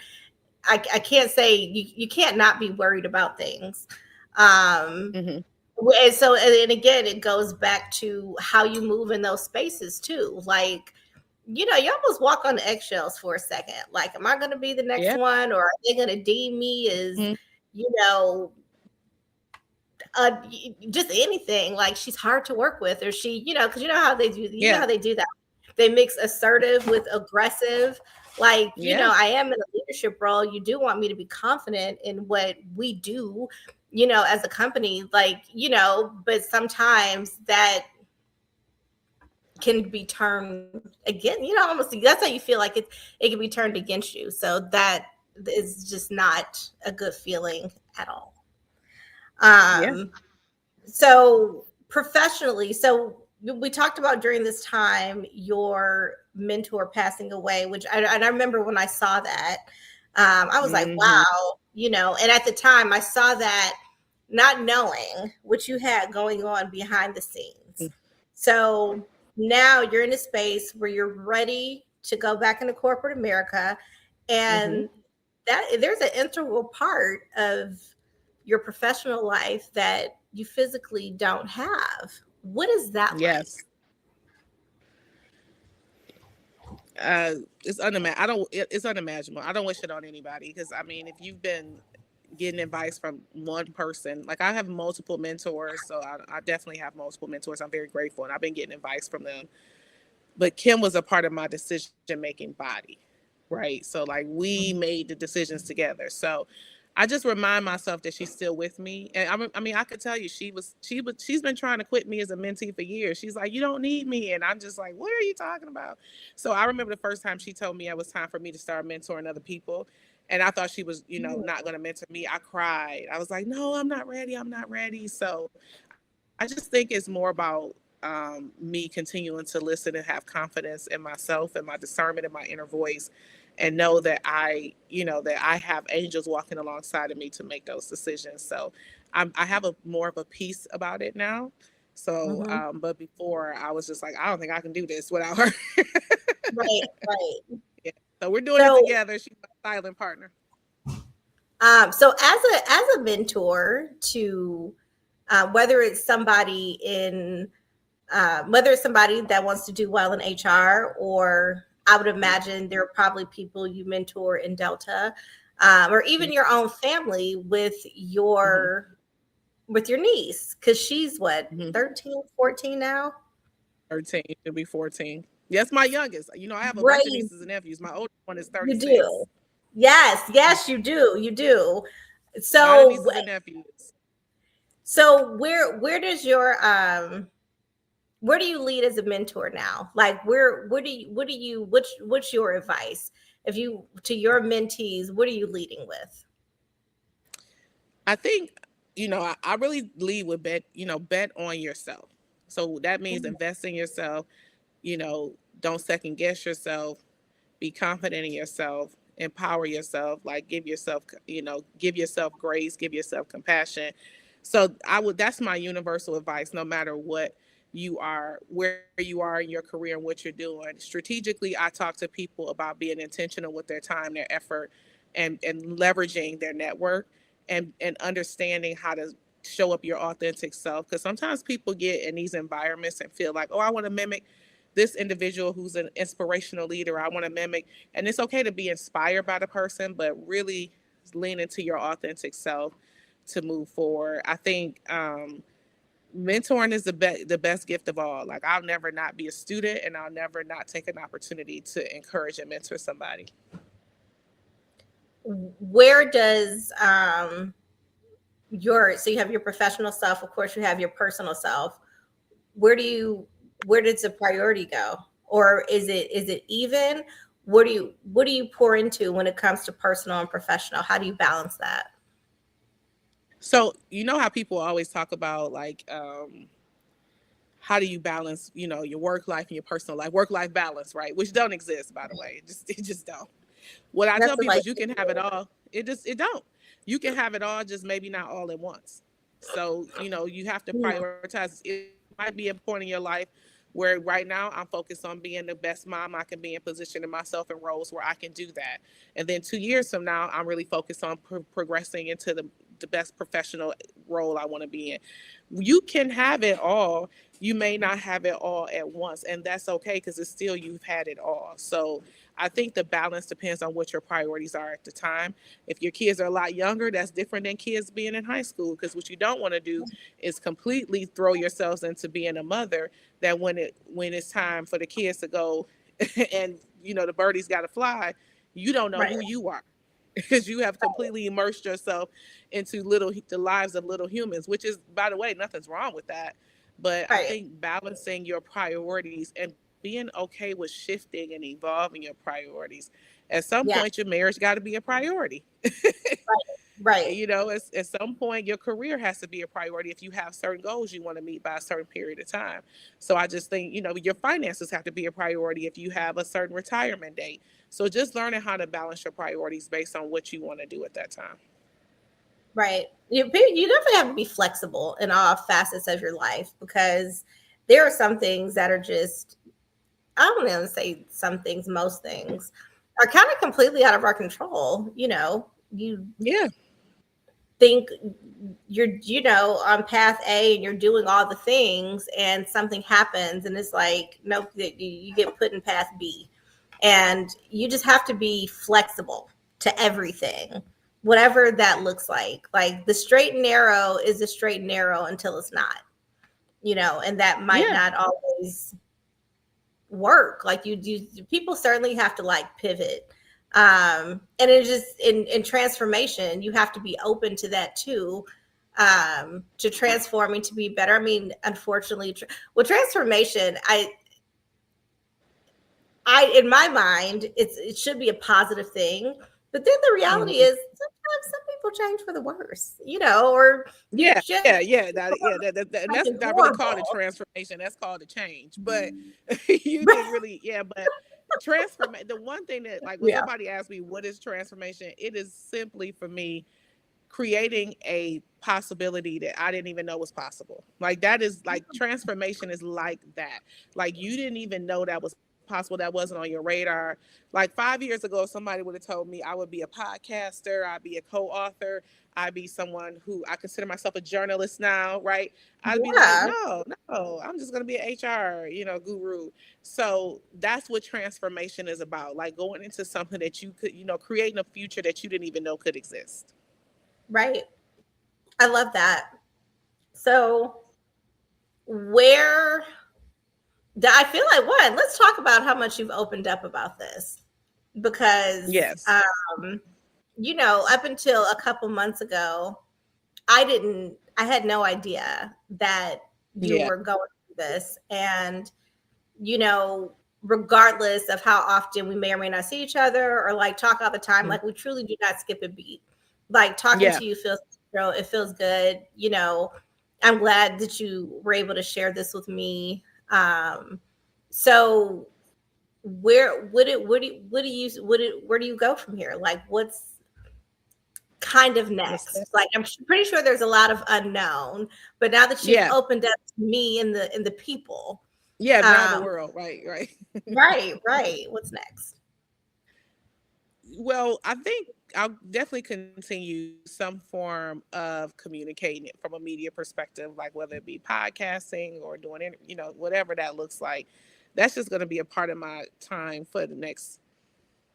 say you can't not be worried about things. And so, and again, it goes back to how you move in those spaces too. Like, you almost walk on eggshells for a second. Like, am I going to be the next one, or are they going to deem me as, just anything, like she's hard to work with, or she, because you know how they do, Yeah. know how they do that. They mix assertive with aggressive. Like, Yeah. I am in a leadership role. You do want me to be confident in what we do, as a company, like, but sometimes that can be turned again, almost that's how you feel like it can be turned against you. So that is just not a good feeling at all. Yeah. So professionally, so we talked about during this time your mentor passing away, which I remember when I saw that, I was like, wow, and at the time I saw that not knowing what you had going on behind the scenes. So now you're in a space where you're ready to go back into corporate America, and that there's an integral part of your professional life that you physically don't have. What is that Yes. It's unimaginable. I don't wish it on anybody, because I mean, if you've been getting advice from one person, like I have multiple mentors, so I definitely have multiple mentors. I'm very grateful, and I've been getting advice from them. But Kim was a part of my decision making body, right? So like we made the decisions together. So I just remind myself that she's still with me. And I mean, I could tell you she's been trying to quit me as a mentee for years. She's like, you don't need me. And I'm just like, what are you talking about? So I remember the first time she told me it was time for me to start mentoring other people. And I thought she was, not going to mentor me. I cried. I was like, no, I'm not ready. I'm not ready. So I just think it's more about me continuing to listen and have confidence in myself and my discernment and my inner voice, and know that that I have angels walking alongside of me to make those decisions. So I have a more of a peace about it now. So, but before I was just like, I don't think I can do this without her. Right. Yeah. So we're doing it together. She's my silent partner. So as a mentor to whether it's somebody that wants to do well in HR, or I would imagine there are probably people you mentor in Delta, or even your own family with your niece, because she's what, 13, 14 now? 13, she'll be 14. Yes, my youngest. I have a bunch of Right. nieces and nephews. My oldest one is You 36. do. Yes, you do. You do. A lot of So, nieces and nephews. so where does your where do you lead as a mentor now? Like what's your advice if you to your mentees? What are you leading with? I think, I really lead with bet on yourself. So that means invest in yourself, don't second guess yourself, be confident in yourself, empower yourself, like give yourself grace, give yourself compassion. So that's my universal advice, no matter what where you are in your career and what you're doing. Strategically, I talk to people about being intentional with their time, their effort, and leveraging their network, and understanding how to show up your authentic self. Because sometimes people get in these environments and feel like, oh, I want to mimic this individual who's an inspirational leader. I want to mimic, and it's okay to be inspired by the person, but really lean into your authentic self to move forward. I think mentoring is the best gift of all. Like, I'll never not be a student, and I'll never not take an opportunity to encourage and mentor somebody. Where does so you have your professional self, of course you have your personal self. Where does the priority go? Or is it even? What do you pour into when it comes to personal and professional? How do you balance that? So, how people always talk about, like, how do you balance, your work life and your personal life, work-life balance, right? Which don't exist, by the way. It just don't. What I tell people is you can have it all. It don't. You can have it all, just maybe not all at once. So, you have to prioritize. It might be a point in your life where right now I'm focused on being the best mom I can be, and positioning myself in roles where I can do that. And then 2 years from now, I'm really focused on progressing into the best professional role I want to be in. You can have it all. You may not have it all at once, and that's okay, because it's still, you've had it all. So I think the balance depends on what your priorities are at the time. If your kids are a lot younger, that's different than kids being in high school, because what you don't want to do is completely throw yourselves into being a mother that when it's time for the kids to go and the birdie's got to fly, you don't know Right. who you are because you have completely immersed yourself into the lives of little humans, which is, by the way, nothing's wrong with that. But I Right. think balancing your priorities and being okay with shifting and evolving your priorities. At some Yeah. point, your marriage got to be a priority. Right. At some point, your career has to be a priority if you have certain goals you want to meet by a certain period of time. So I just think, your finances have to be a priority if you have a certain retirement date. So just learning how to balance your priorities based on what you want to do at that time. Right. You definitely have to be flexible in all facets of your life, because there are some things that are just, I don't want to say some things, most things are kind of completely out of our control. You think you're, on path A and you're doing all the things, and something happens and it's like, nope, you get put in path B. And you just have to be flexible to everything, whatever that looks like. Like the straight and narrow is a straight and narrow until it's not, and that might not always work. Like people certainly have to like pivot. And it just in transformation, you have to be open to that too, to transforming to be better. I mean, unfortunately, with transformation, I in my mind, it should be a positive thing. But then the reality is sometimes some people change for the worse, or that's something not really called a horrible. transformation. That's called a change. But you didn't really, but transformation. The one thing that, like, when somebody asks me what is transformation, it is simply for me creating a possibility that I didn't even know was possible. Like that is like transformation is like that. Like you didn't even know that was possible. That wasn't on your radar. Like 5 years ago, if somebody would have told me I would be a podcaster, I'd be a co-author, I'd be someone who I consider myself a journalist now, right? I'd be like, no, I'm just going to be an HR, guru. So that's what transformation is about. Like going into something that you could, creating a future that you didn't even know could exist. Right. I love that. So I feel like let's talk about how much you've opened up about this, because up until a couple months ago, I had no idea that you were going through this. And, regardless of how often we may or may not see each other or like talk all the time, like we truly do not skip a beat. Like talking to you it feels good. I'm glad that you were able to share this with me. So where do you go from here? Like what's kind of next? Like I'm pretty sure there's a lot of unknown, but now that you've opened up to me and the people. Now the world, right. Right. What's next? Well, I think I'll definitely continue some form of communicating it from a media perspective, like whether it be podcasting or doing it, whatever that looks like. That's just going to be a part of my time for the next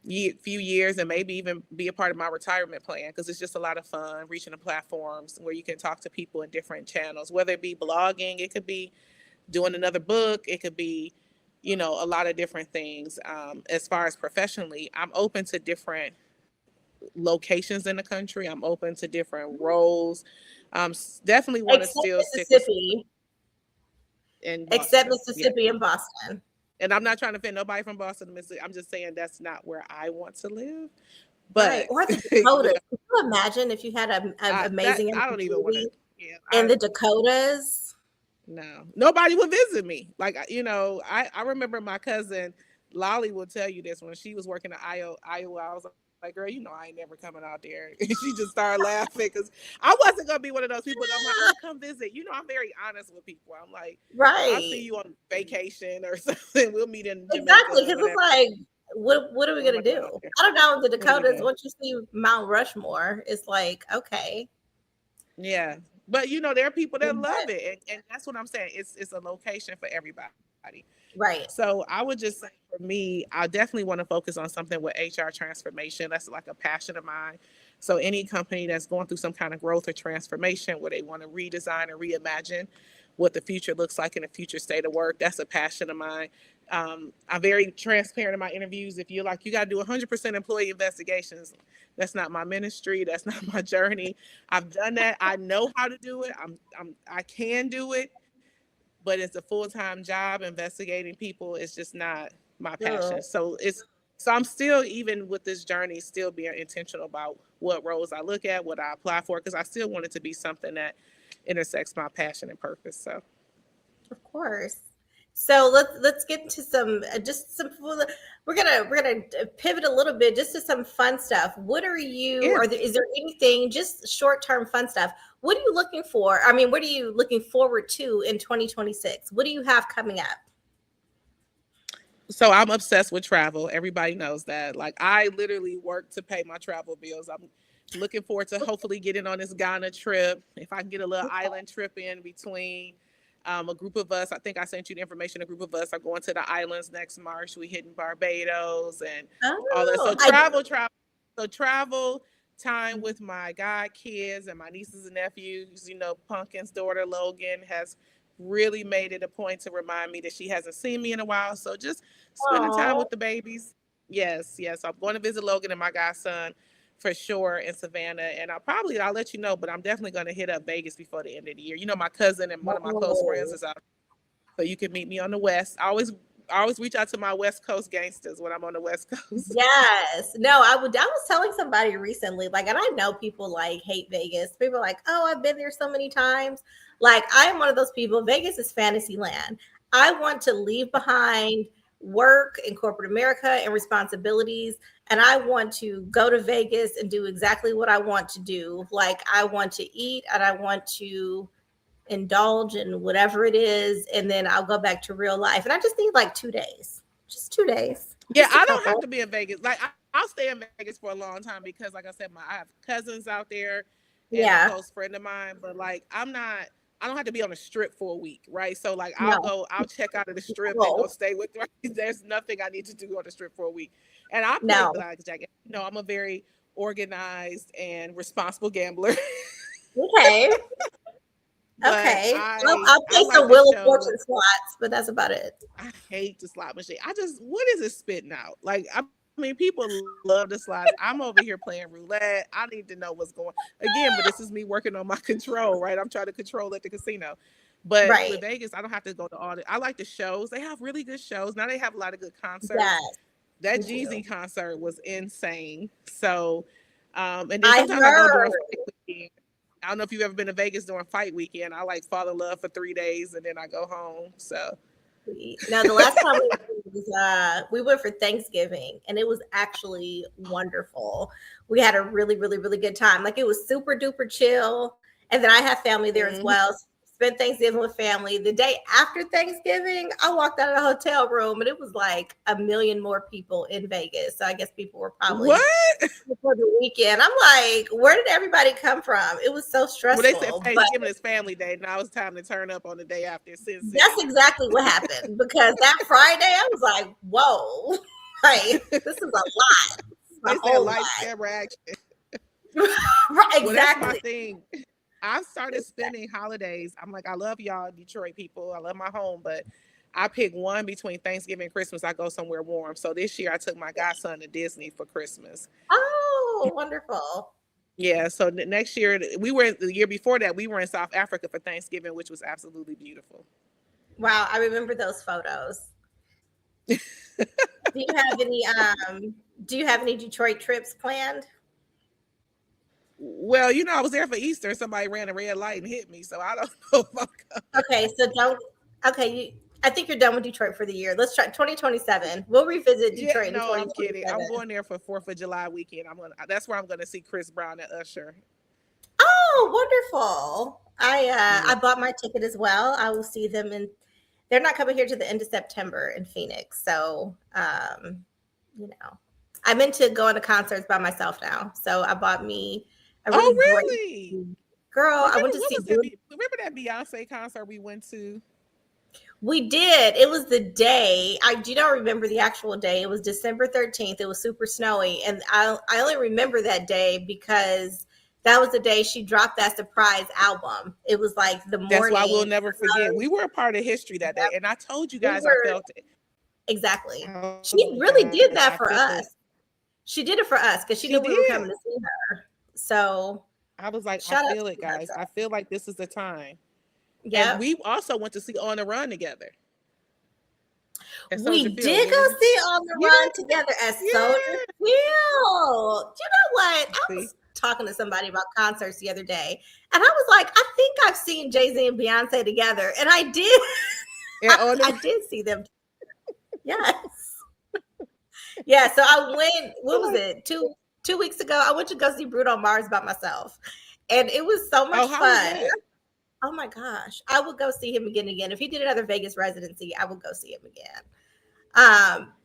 few years, and maybe even be a part of my retirement plan, because it's just a lot of fun reaching the platforms where you can talk to people in different channels, whether it be blogging, it could be doing another book, it could be a lot of different things. As far as professionally, I'm open to different locations in the country. I'm open to different roles. Definitely want to still stick with except Mississippi and Boston. And I'm not trying to offend nobody from Boston, Mississippi. I'm just saying that's not where I want to live. But right. Or the Dakotas. Can you imagine if you had an amazing I don't even want to. In the Dakotas? No, nobody would visit me. Like, I remember my cousin Lolly will tell you this, when she was working in Iowa. I was like, girl, I ain't never coming out there. And she just started laughing because I wasn't going to be one of those people. I'm like, oh, come visit. I'm very honest with people. I'm like, right. I'll see you on vacation or something. We'll meet in Jamaica. Exactly, because it's like, what are we going to do? I don't know. The Dakotas, once you see Mount Rushmore, it's like, okay. Yeah. But, there are people that love it. And that's what I'm saying. It's a location for everybody. Right. So I would just say for me, I definitely want to focus on something with HR transformation. That's like a passion of mine. So any company that's going through some kind of growth or transformation where they want to redesign or reimagine what the future looks like in the future state of work, that's a passion of mine. I'm very transparent in my interviews. If you're like, you got to do 100% employee investigations, that's not my ministry. That's not my journey. I've done that. I know how to do it. I can do it, but it's a full-time job. Investigating people is just not my passion. Ugh. So I'm still, even with this journey, still being intentional about what roles I look at, what I apply for, because I still want it to be something that intersects my passion and purpose. So Of course. So let's get into some just some. We're gonna pivot a little bit just to some fun stuff. What are you? yeah. Is there anything just short term fun stuff? What are you looking for? I mean, what are you looking forward to in 2026? What do you have coming up? So I'm obsessed with travel. Everybody knows that. Like, I literally work to pay my travel bills. I'm looking forward to hopefully getting on this Ghana trip. If I can get a little island trip in between. A group of us, I think I sent you the information. A group of us are going to the islands next March. We hitting Barbados and all that. So travel. So travel time with my god kids and my nieces and nephews. You know, Pumpkin's daughter Logan has really made it a point to remind me that she hasn't seen me in a while. So just spending time with the babies. Yes. I'm going to visit Logan and my godson for sure in Savannah. And I'll let you know, but I'm definitely going to hit up Vegas before the end of the year. You know, my cousin and one of my close friends is out. So you can meet me on the West. I always reach out to my West Coast gangsters when I'm on the West Coast. Yes. No, I was telling somebody recently, like, and I know people like hate Vegas. People are like, oh, I've been there so many times. Like, I am one of those people. Vegas is fantasy land. I want to leave behind work in corporate America and responsibilities. And I want to go to Vegas and do exactly what I want to do. Like, I want to eat and I want to indulge in whatever it is. And then I'll go back to real life. And I just need like 2 days, just 2 days. Yeah, I don't have to be in Vegas. Like, I'll stay in Vegas for a long time because, like I said, I have cousins out there and a close friend of mine. But, like, I don't have to be on the strip for a week, right? So, like, I'll check out of the strip and go stay with them. There's nothing I need to do on the strip for a week. And I play blackjack. You know, I'm a very organized and responsible gambler. Okay. Okay. I'll play some Wheel of Fortune slots, but that's about it. I hate the slot machine. What is it spitting out? Like, I mean, people love the slots. I'm over here playing roulette. I need to know what's going on. Again, but this is me working on my control, right? I'm trying to control at the casino. But with Vegas, I don't have to go to all the. I like the shows. They have really good shows. Now they have a lot of good concerts. Yes, that Jeezy concert was insane. So, and then sometimes I go during fight weekend. I don't know if you've ever been to Vegas during fight weekend. I like fall in love for 3 days and then I go home. So. Now, the last time we went for Thanksgiving, and it was actually wonderful. We had a really, really, really good time. Like, it was super duper chill. And then I have family there as well. Spent Thanksgiving with family. The day after Thanksgiving, I walked out of the hotel room and it was like 1 million more people in Vegas. So I guess people were probably for the weekend. I'm like, where did everybody come from? It was so stressful. Well, they said Thanksgiving is family day. Now it's time to turn up on the day after. That's exactly what happened, because that Friday I was like, whoa, like, this is a lot. They said lights, camera, action. Right, exactly. Well, that's my thing. I started spending holidays. I'm like, I love y'all, Detroit people. I love my home, but I pick one between Thanksgiving and Christmas. I go somewhere warm. So this year I took my godson to Disney for Christmas. Oh, wonderful. Yeah. So next year, the year before that, we were in South Africa for Thanksgiving, which was absolutely beautiful. Wow. I remember those photos. Do you have any Detroit trips planned? Well, you know, I was there for Easter. Somebody ran a red light and hit me, so I don't know if I'm coming. Okay, so I think you're done with Detroit for the year. Let's try 2027. We'll revisit Detroit. No, I'm kidding. I'm going there for 4th of July weekend. That's where I'm going to see Chris Brown and Usher. Oh, wonderful! I bought my ticket as well. I will see them, and they're not coming here to the end of September in Phoenix. So, you know, I'm into going to concerts by myself now. So I bought me. Really? Girl, I went to see. Remember that Beyonce concert we went to? We did. It was the day. I do not remember the actual day. It was December 13th. It was super snowy. And I only remember that day because that was the day she dropped that surprise album. It was like the morning. That's why we'll never forget. We were a part of history that day. And I told you guys I felt it. Exactly. She really did that for us. She did it for us because she knew we were coming to see her. So I was like, I feel it, guys. I feel like this is the time. Yeah. And we also went to see On the Run together. We did go see On the Run together at Soldier Field. You know what? I was talking to somebody about concerts the other day, and I was like, I think I've seen Jay-Z and Beyonce together. And I did. I did see them. Yes. Yeah, so I went, what was it? Two weeks ago, I went to go see Bruno Mars by myself. And it was so much fun. Oh my gosh. I would go see him again. If he did another Vegas residency, I would go see him again.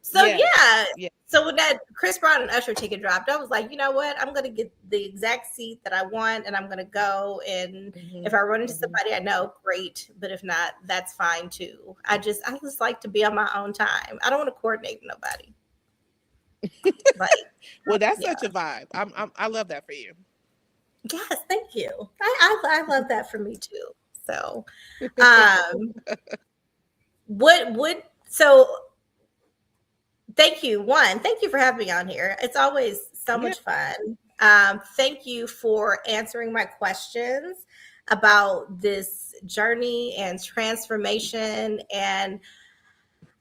So when that Chris Brown and Usher ticket dropped, I was like, you know what? I'm going to get the exact seat that I want, and I'm going to go. And if I run into somebody I know, great. But if not, that's fine too. I just like to be on my own time. I don't want to coordinate with nobody. Well, that's such a vibe. I love that for you. Yes, thank you. I love that for me too. So, thank you. Thank you for having me on here. It's always so much fun. Thank you for answering my questions about this journey and transformation. And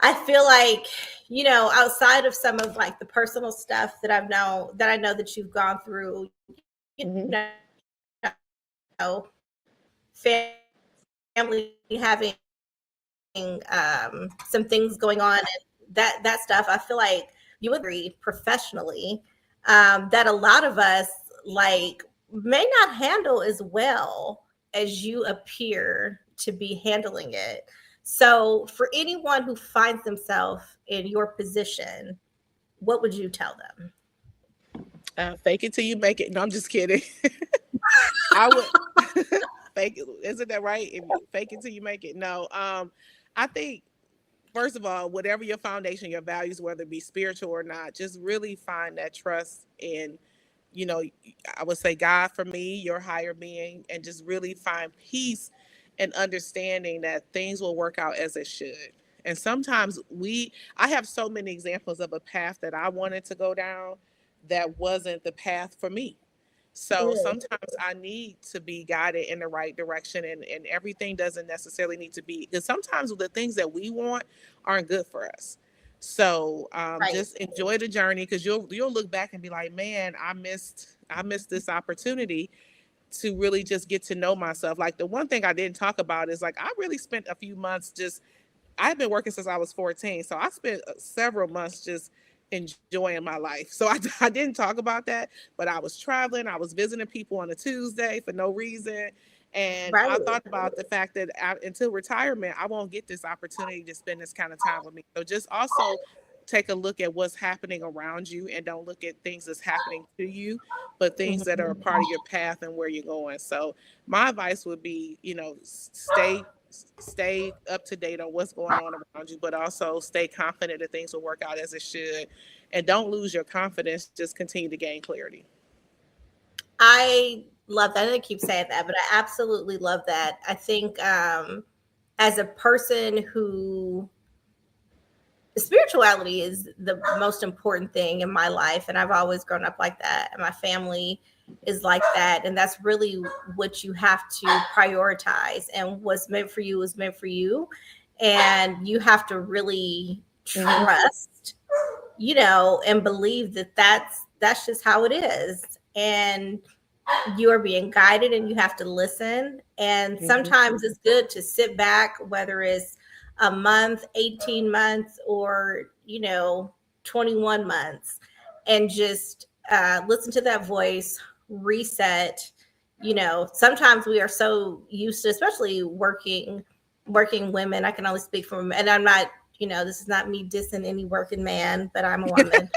I feel like, you know, outside of some of like the personal stuff that I know that you've gone through, you know, family having some things going on, and that stuff, I feel like you would agree professionally that a lot of us like may not handle as well as you appear to be handling it. So for anyone who finds themselves in your position, what would you tell them? Fake it till you make it. No, I'm just kidding. I would fake it. Isn't that right? Fake it till you make it. No. I think, first of all, whatever your foundation, your values, whether it be spiritual or not, just really find that trust in, you know, I would say God for me, your higher being, and just really find peace and understanding that things will work out as it should. And sometimes I have so many examples of a path that I wanted to go down that wasn't the path for me. So sometimes I need to be guided in the right direction, and everything doesn't necessarily need to be, because sometimes the things that we want aren't good for us. So just enjoy the journey, because you'll look back and be like, man, I missed this opportunity to really just get to know myself. Like the one thing I didn't talk about is like, I really spent a few months I've been working since I was 14. So I spent several months just enjoying my life. So I didn't talk about that, but I was traveling. I was visiting people on a Tuesday for no reason. And I thought about the fact that until retirement, I won't get this opportunity to spend this kind of time with me. So just also take a look at what's happening around you, and don't look at things that's happening to you, but things that are a part of your path and where you're going. So my advice would be, you know, stay up to date on what's going on around you, but also stay confident that things will work out as it should. And don't lose your confidence. Just continue to gain clarity. I love that. I keep saying that, but I absolutely love that. I think as a person who, spirituality is the most important thing in my life, and I've always grown up like that, and my family is like that, and that's really what you have to prioritize, and what's meant for you is meant for you, and you have to really trust, you know, and believe that that's just how it is, and you are being guided, and you have to listen. And sometimes it's good to sit back, whether it's a month, 18 months, or, you know, 21 months, and just listen to that voice, reset. You know, sometimes we are so used to, especially working women. I can only speak from, and I'm not, you know, this is not me dissing any working man, but I'm a woman.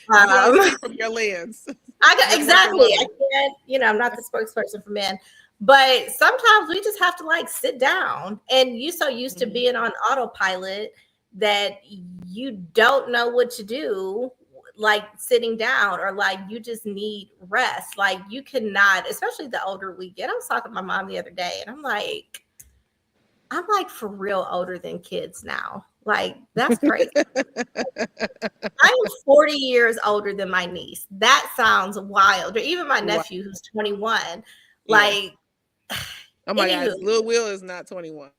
From your lens. Exactly. I can't, you know, I'm not the spokesperson for men, But sometimes we just have to like sit down, and you so used to being on autopilot that you don't know what to do, like sitting down, or like you just need rest. Like you cannot, especially the older we get. I was talking to my mom the other day, and I'm like for real older than kids now. Like that's crazy. I'm 40 years older than my niece. That sounds wild. Or even my nephew who's 21. Like, oh my anywho, God, Lil Will is not 21.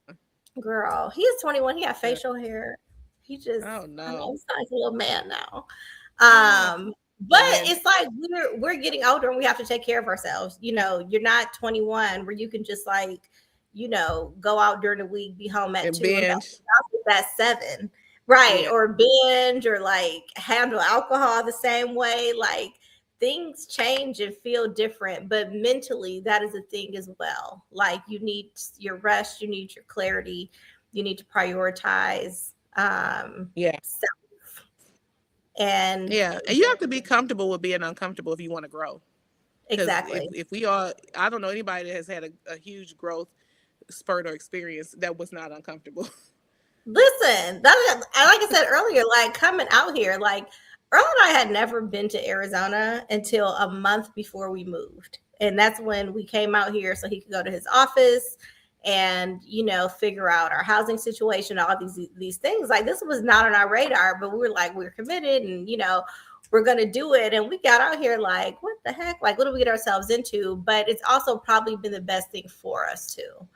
Girl, he is 21. He got facial hair. He just, oh no, he's like a little man now. But it's like we're getting older and we have to take care of ourselves. You know, you're not 21 where you can just like, you know, go out during the week, be home at 2 and at 7. Right. Yeah. Or binge, or like handle alcohol the same way. Like things change and feel different, but mentally that is a thing as well. Like you need your rest, you need your clarity, you need to prioritize self. And you have to be comfortable with being uncomfortable if you want to grow. Exactly. If we all, I don't know anybody that has had a huge growth spurt or experience that was not uncomfortable. Listen, like I said earlier, like coming out here, like Earl and I had never been to Arizona until a month before we moved. And that's when we came out here so he could go to his office and, you know, figure out our housing situation, all these things. Like this was not on our radar, but we were like, we're committed and, you know, we're going to do it. And we got out here like, what the heck? Like, what do we get ourselves into? But it's also probably been the best thing for us too.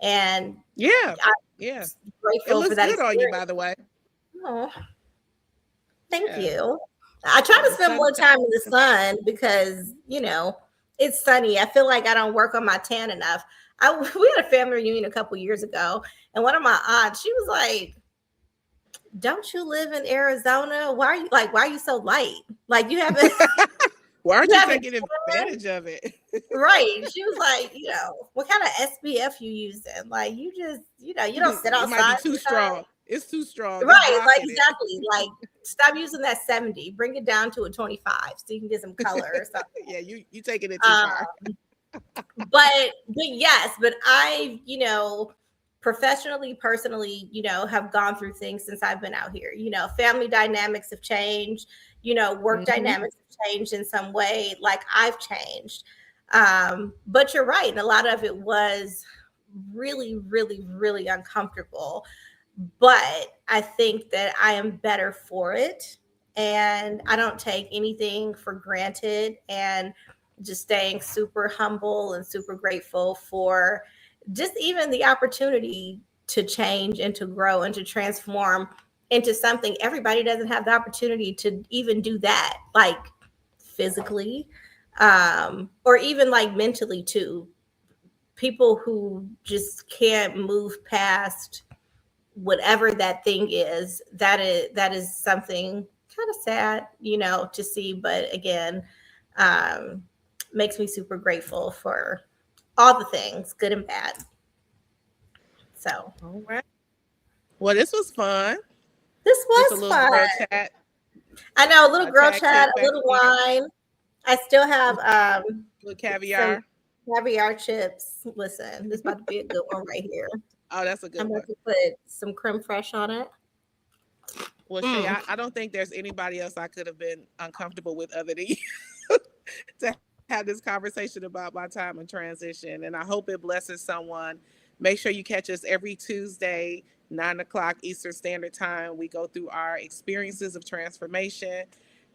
And grateful it looks for that good on you, by the way. Oh, thank you. I try to spend more time in the sun because, you know, it's sunny. I feel like I don't work on my tan enough. We had a family reunion a couple years ago, and one of my aunts, she was like, "Don't you live in Arizona? Why are you so light? Like you haven't." Why aren't you taking advantage of it? Right. She was like, you know, what kind of SPF you using? Like you just, you know, you don't sit outside. It might be too strong. It's too strong. Right. Like exactly. Like stop using that 70. Bring it down to a 25 so you can get some color or something. Yeah, you taking it too far. But yes, but I, you know, professionally, personally, you know, have gone through things since I've been out here. You know, family dynamics have changed, you know, work dynamics have changed in some way, like I've changed. But you're right. And a lot of it was really, really, really uncomfortable. But I think that I am better for it. And I don't take anything for granted, and just staying super humble and super grateful for just even the opportunity to change and to grow and to transform into something. Everybody doesn't have the opportunity to even do that, like physically, or even like mentally too. People who just can't move past whatever that thing is, that is something kind of sad, you know, to see. But again, makes me super grateful for all the things, good and bad. So, all right. Well, this was fun. This was a fun. Girl chat. I know, a little girl chat, a little wine. I still have little caviar. Caviar chips. Listen, this is about to be a good one right here. Oh, that's a good one. I'm about to put some creme fraiche on it. Well, Shay, I don't think there's anybody else I could have been uncomfortable with other than you to have this conversation about my time in transition. And I hope it blesses someone. Make sure you catch us every Tuesday, 9:00 Eastern Standard Time. We go through our experiences of transformation.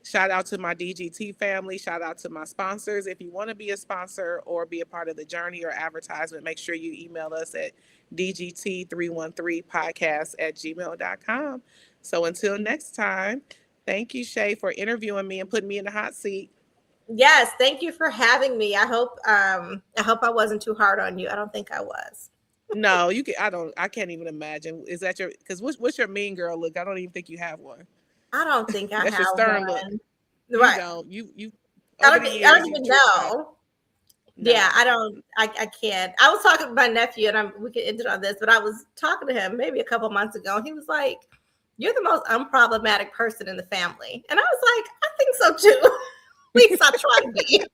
Shout out to my DGT family. Shout out to my sponsors. If you want to be a sponsor or be a part of the journey or advertisement, make sure you email us at dgt313podcast@gmail.com. So until next time, thank you, Shay, for interviewing me and putting me in the hot seat. Yes, thank you for having me. I hope I wasn't too hard on you. I don't think I was. No, you can. I can't even imagine. Is that your? Because what's your mean girl look? I don't even think you have one. I don't think I have your stern one. Look. Right. You. I don't even know. No. Yeah, I don't. I can't. I was talking to my nephew, and we could end it on this, but I was talking to him maybe a couple months ago, and he was like, "You're the most unproblematic person in the family," and I was like, "I think so too." Please stop trying to be.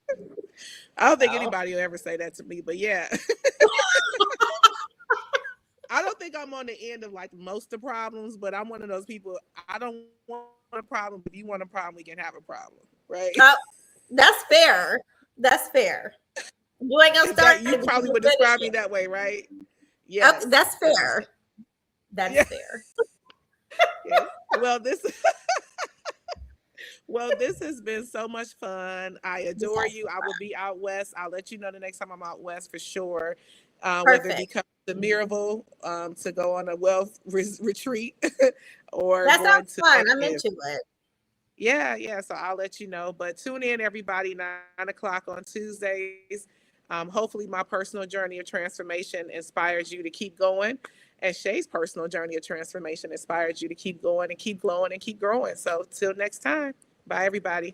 I don't think So. anybody will ever say that to me, but yeah. I don't think I'm on the end of like most of the problems, but I'm one of those people. I don't want a problem. If you want a problem, we can have a problem, right? That's fair. That's fair. You ain't gonna start. You probably would describe me that way, right? Yes. Oh, that's fair. That's fair. Yeah. Well, this has been so much fun. I adore you. I will be out west. I'll let you know the next time I'm out west for sure. Whether it becomes the Miracle to go on a wealth retreat or that going sounds fun. I'm into it. Yeah. So I'll let you know. But tune in, everybody, 9:00 on Tuesdays. Hopefully my personal journey of transformation inspires you to keep going. And Shay's personal journey of transformation inspires you to keep going and keep glowing and keep growing. So till next time. Bye, everybody.